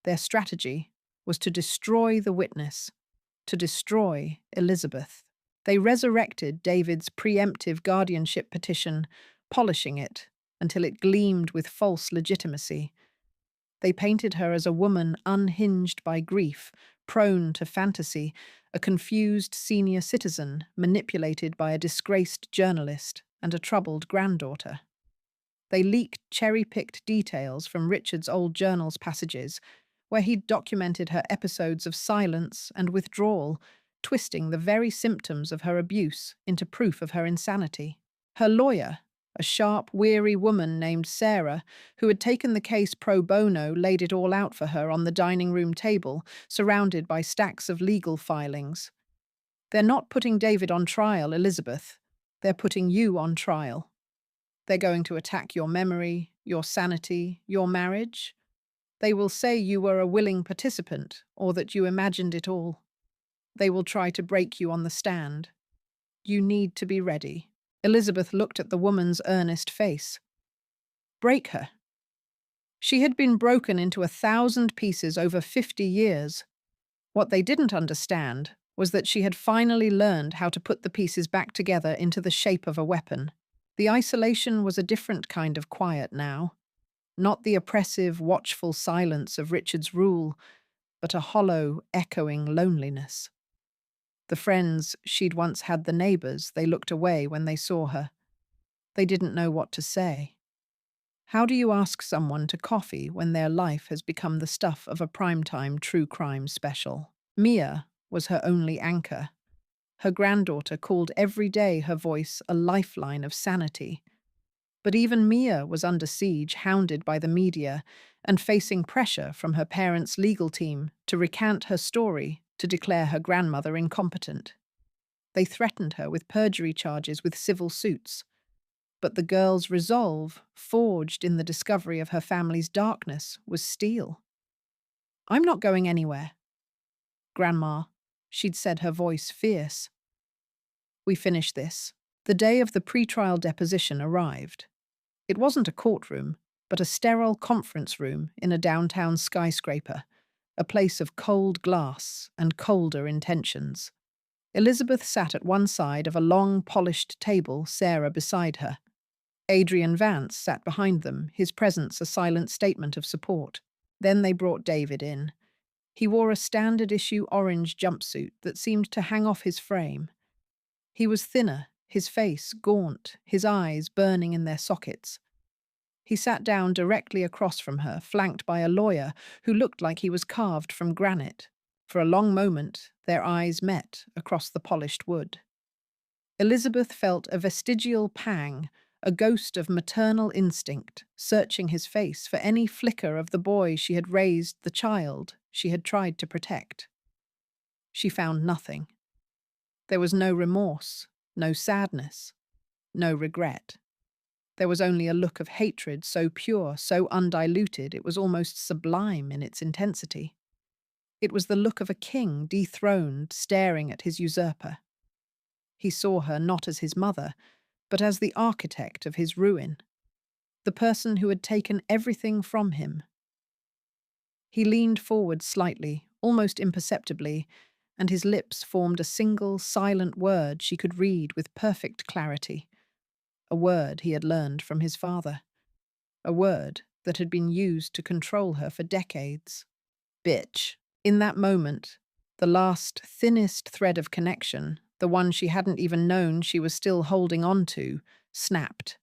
Their strategy was to destroy the witness, to destroy Elizabeth. They resurrected David's preemptive guardianship petition, polishing it until it gleamed with false legitimacy. They painted her as a woman unhinged by grief, prone to fantasy, a confused senior citizen manipulated by a disgraced journalist and a troubled granddaughter. They leaked cherry-picked details from Richard's old journals passages, where he'd documented her episodes of silence and withdrawal, twisting the very symptoms of her abuse into proof of her insanity. Her lawyer, a sharp, weary woman named Sarah, who had taken the case pro bono, laid it all out for her on the dining room table, surrounded by stacks of legal filings. "They're not putting David on trial, Elizabeth. They're putting you on trial. They're going to attack your memory, your sanity, your marriage. They will say you were a willing participant or that you imagined it all. They will try to break you on the stand. You need to be ready." Elizabeth looked at the woman's earnest face. Break her. She had been broken into 1,000 pieces over 50 years. What they didn't understand was that she had finally learned how to put the pieces back together into the shape of a weapon. The isolation was a different kind of quiet now. Not the oppressive, watchful silence of Richard's rule, but a hollow, echoing loneliness. The friends she'd once had, the neighbors, they looked away when they saw her. They didn't know what to say. How do you ask someone to coffee when their life has become the stuff of a primetime true crime special? Mia was her only anchor. Her granddaughter called every day, her voice a lifeline of sanity. But even Mia was under siege, hounded by the media, and facing pressure from her parents' legal team to recant her story, to declare her grandmother incompetent. They threatened her with perjury charges, with civil suits. But the girl's resolve, forged in the discovery of her family's darkness, was steel. "I'm not going anywhere. Grandma, She'd said, her voice fierce. We finished this. The day of the pre-trial deposition arrived. It wasn't a courtroom, but a sterile conference room in a downtown skyscraper, a place of cold glass and colder intentions. Elizabeth sat at one side of a long, polished table, Sarah beside her. Adrian Vance sat behind them, his presence a silent statement of support. Then they brought David in. He wore a standard-issue orange jumpsuit that seemed to hang off his frame. He was thinner, his face gaunt, his eyes burning in their sockets. He sat down directly across from her, flanked by a lawyer who looked like he was carved from granite. For a long moment, their eyes met across the polished wood. Elizabeth felt a vestigial pang, a ghost of maternal instinct, searching his face for any flicker of the boy she had raised, the child she had tried to protect. She found nothing. There was no remorse, no sadness, no regret. There was only a look of hatred so pure, so undiluted, it was almost sublime in its intensity. It was the look of a king dethroned, staring at his usurper. He saw her not as his mother, but as the architect of his ruin, the person who had taken everything from him. He leaned forward slightly, almost imperceptibly, and his lips formed a single, silent word she could read with perfect clarity. A word he had learned from his father. A word that had been used to control her for decades. Bitch. In that moment, the last, thinnest thread of connection, the one she hadn't even known she was still holding on to, snapped.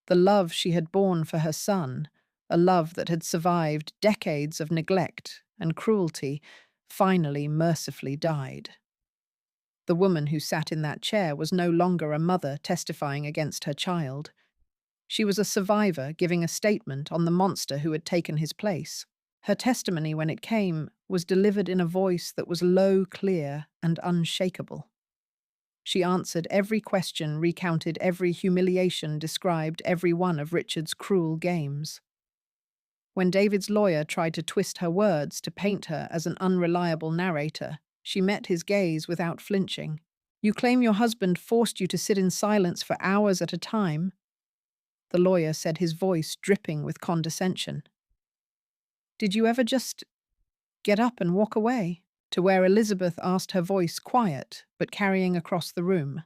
The love she had borne for her son, a love that had survived decades of neglect and cruelty, finally mercifully died. The woman who sat in that chair was no longer a mother testifying against her child. She was a survivor giving a statement on the monster who had taken his place. Her testimony, when it came, was delivered in a voice that was low, clear, and unshakable. She answered every question, recounted every humiliation, described every one of Richard's cruel games. When David's lawyer tried to twist her words to paint her as an unreliable narrator, she met his gaze without flinching. You claim your husband forced you to sit in silence for hours at a time? The lawyer said, his voice dripping with condescension. Did you ever just get up and walk away? To where Elizabeth asked, her voice quiet, but carrying across the room.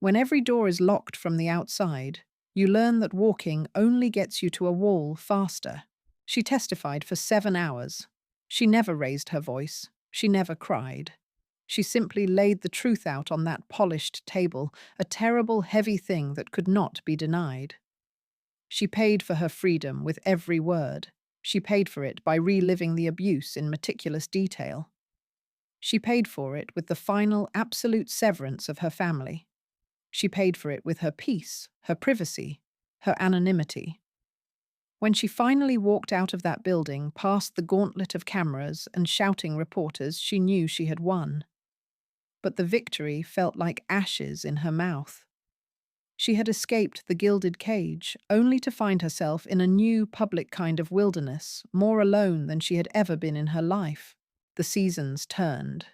When every door is locked from the outside, you learn that walking only gets you to a wall faster. She testified for 7 hours. She never raised her voice. She never cried. She simply laid the truth out on that polished table, a terrible, heavy thing that could not be denied. She paid for her freedom with every word. She paid for it by reliving the abuse in meticulous detail. She paid for it with the final, absolute severance of her family. She paid for it with her peace, her privacy, her anonymity. When she finally walked out of that building, past the gauntlet of cameras and shouting reporters, she knew she had won. But the victory felt like ashes in her mouth. She had escaped the gilded cage, only to find herself in a new public kind of wilderness, more alone than she had ever been in her life. The seasons turned.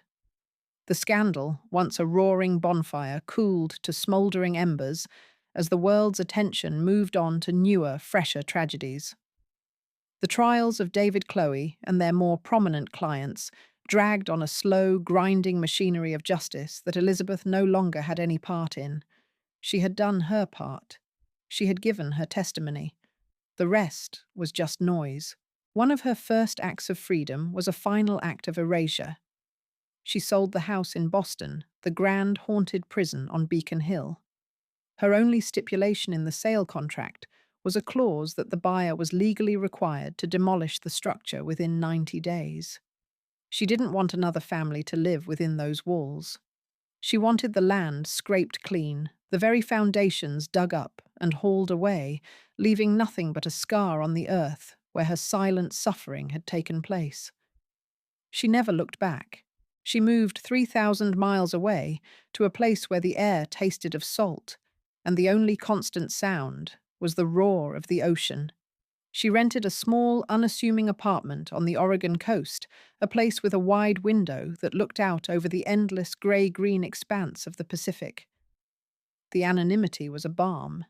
The scandal, once a roaring bonfire, cooled to smouldering embers as the world's attention moved on to newer, fresher tragedies. The trials of David Chloe and their more prominent clients dragged on a slow, grinding machinery of justice that Elizabeth no longer had any part in. She had done her part. She had given her testimony. The rest was just noise. One of her first acts of freedom was a final act of erasure. She sold the house in Boston, the grand haunted prison on Beacon Hill. Her only stipulation in the sale contract was a clause that the buyer was legally required to demolish the structure within 90 days. She didn't want another family to live within those walls. She wanted the land scraped clean, the very foundations dug up and hauled away, leaving nothing but a scar on the earth where her silent suffering had taken place. She never looked back. She moved 3,000 miles away to a place where the air tasted of salt, and the only constant sound was the roar of the ocean. She rented a small, unassuming apartment on the Oregon coast, a place with a wide window that looked out over the endless grey-green expanse of the Pacific. The anonymity was a balm.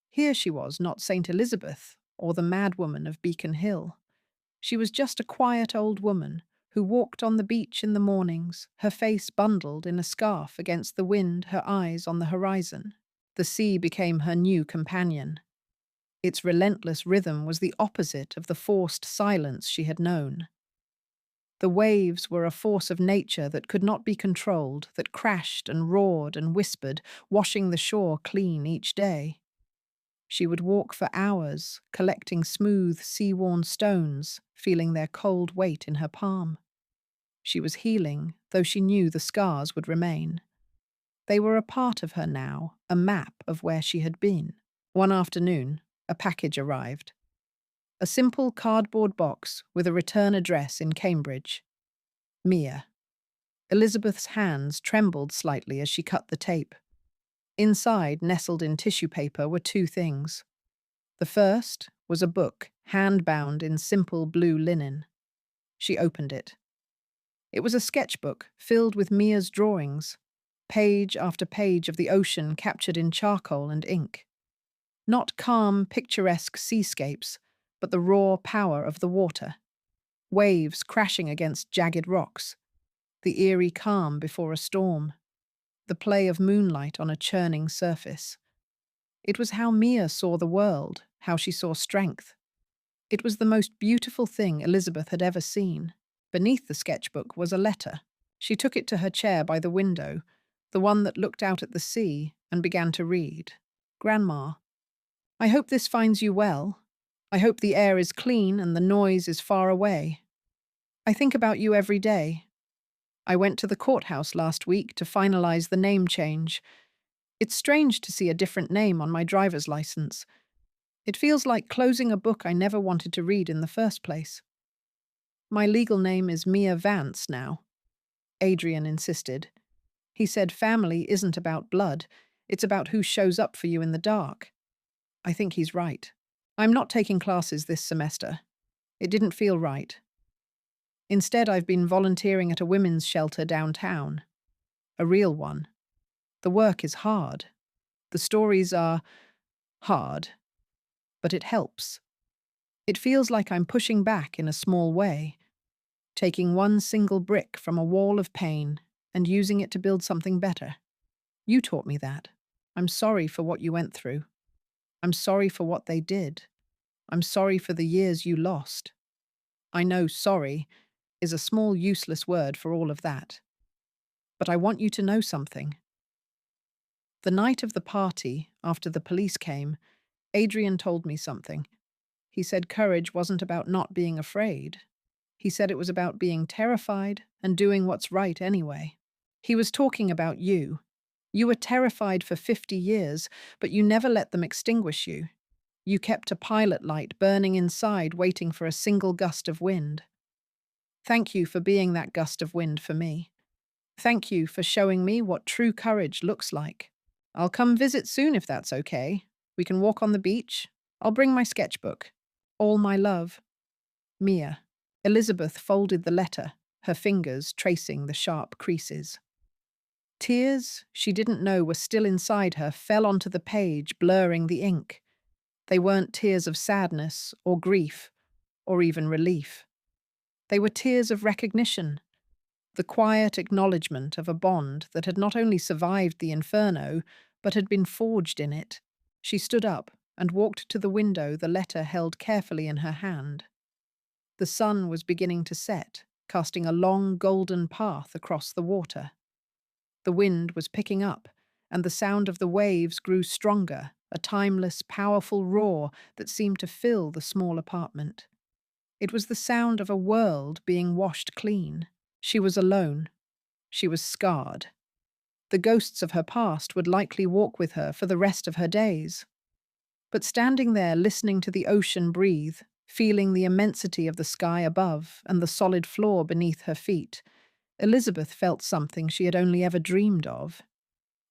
Here she was, not St. Elizabeth or the madwoman of Beacon Hill. She was just a quiet old woman who walked on the beach in the mornings, her face bundled in a scarf against the wind, her eyes on the horizon. The sea became her new companion. Its relentless rhythm was the opposite of the forced silence she had known. The waves were a force of nature that could not be controlled, that crashed and roared and whispered, washing the shore clean each day. She would walk for hours, collecting smooth, sea-worn stones, feeling their cold weight in her palm. She was healing, though she knew the scars would remain. They were a part of her now, a map of where she had been. One afternoon, a package arrived. A simple cardboard box with a return address in Cambridge. Mia. Elizabeth's hands trembled slightly as she cut the tape. Inside, nestled in tissue paper, were two things. The first was a book, hand-bound in simple blue linen. She opened it. It was a sketchbook filled with Mia's drawings, page after page of the ocean captured in charcoal and ink. Not calm, picturesque seascapes, but the raw power of the water. Waves crashing against jagged rocks. The eerie calm before a storm. The play of moonlight on a churning surface. It was how Mia saw the world, how she saw strength. It was the most beautiful thing Elizabeth had ever seen. Beneath the sketchbook was a letter. She took it to her chair by the window, the one that looked out at the sea, and began to read. Grandma, I hope this finds you well. I hope the air is clean and the noise is far away. I think about you every day. I went to the courthouse last week to finalize the name change. It's strange to see a different name on my driver's license. It feels like closing a book I never wanted to read in the first place. My legal name is Mia Vance now, Adrian insisted. He said family isn't about blood, it's about who shows up for you in the dark. I think he's right. I'm not taking classes this semester. It didn't feel right. Instead, I've been volunteering at a women's shelter downtown. A real one. The work is hard. The stories are hard. But it helps. It feels like I'm pushing back in a small way, taking one single brick from a wall of pain and using it to build something better. You taught me that. I'm sorry for what you went through. I'm sorry for what they did. I'm sorry for the years you lost. I know sorry is a small, useless word for all of that. But I want you to know something. The night of the party, after the police came, Adrian told me something. He said courage wasn't about not being afraid. He said it was about being terrified and doing what's right anyway. He was talking about you. You were terrified for 50 years, but you never let them extinguish you. You kept a pilot light burning inside, waiting for a single gust of wind. Thank you for being that gust of wind for me. Thank you for showing me what true courage looks like. I'll come visit soon if that's okay. We can walk on the beach. I'll bring my sketchbook. All my love. Mia. Elizabeth folded the letter, her fingers tracing the sharp creases. Tears she didn't know were still inside her fell onto the page, blurring the ink. They weren't tears of sadness or grief or even relief. They were tears of recognition, the quiet acknowledgement of a bond that had not only survived the inferno, but had been forged in it. She stood up and walked to the window, the letter held carefully in her hand. The sun was beginning to set, casting a long golden path across the water. The wind was picking up, and the sound of the waves grew stronger, a timeless, powerful roar that seemed to fill the small apartment. It was the sound of a world being washed clean. She was alone. She was scarred. The ghosts of her past would likely walk with her for the rest of her days. But standing there listening to the ocean breathe, feeling the immensity of the sky above and the solid floor beneath her feet, Elizabeth felt something she had only ever dreamed of.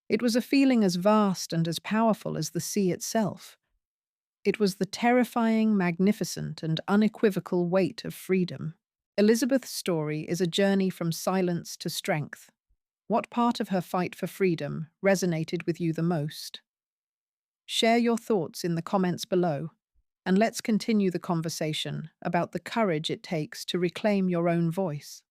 It was a feeling as vast and as powerful as the sea itself. It was the terrifying, magnificent, and unequivocal weight of freedom. Elizabeth's story is a journey from silence to strength. What part of her fight for freedom resonated with you the most? Share your thoughts in the comments below, and let's continue the conversation about the courage it takes to reclaim your own voice.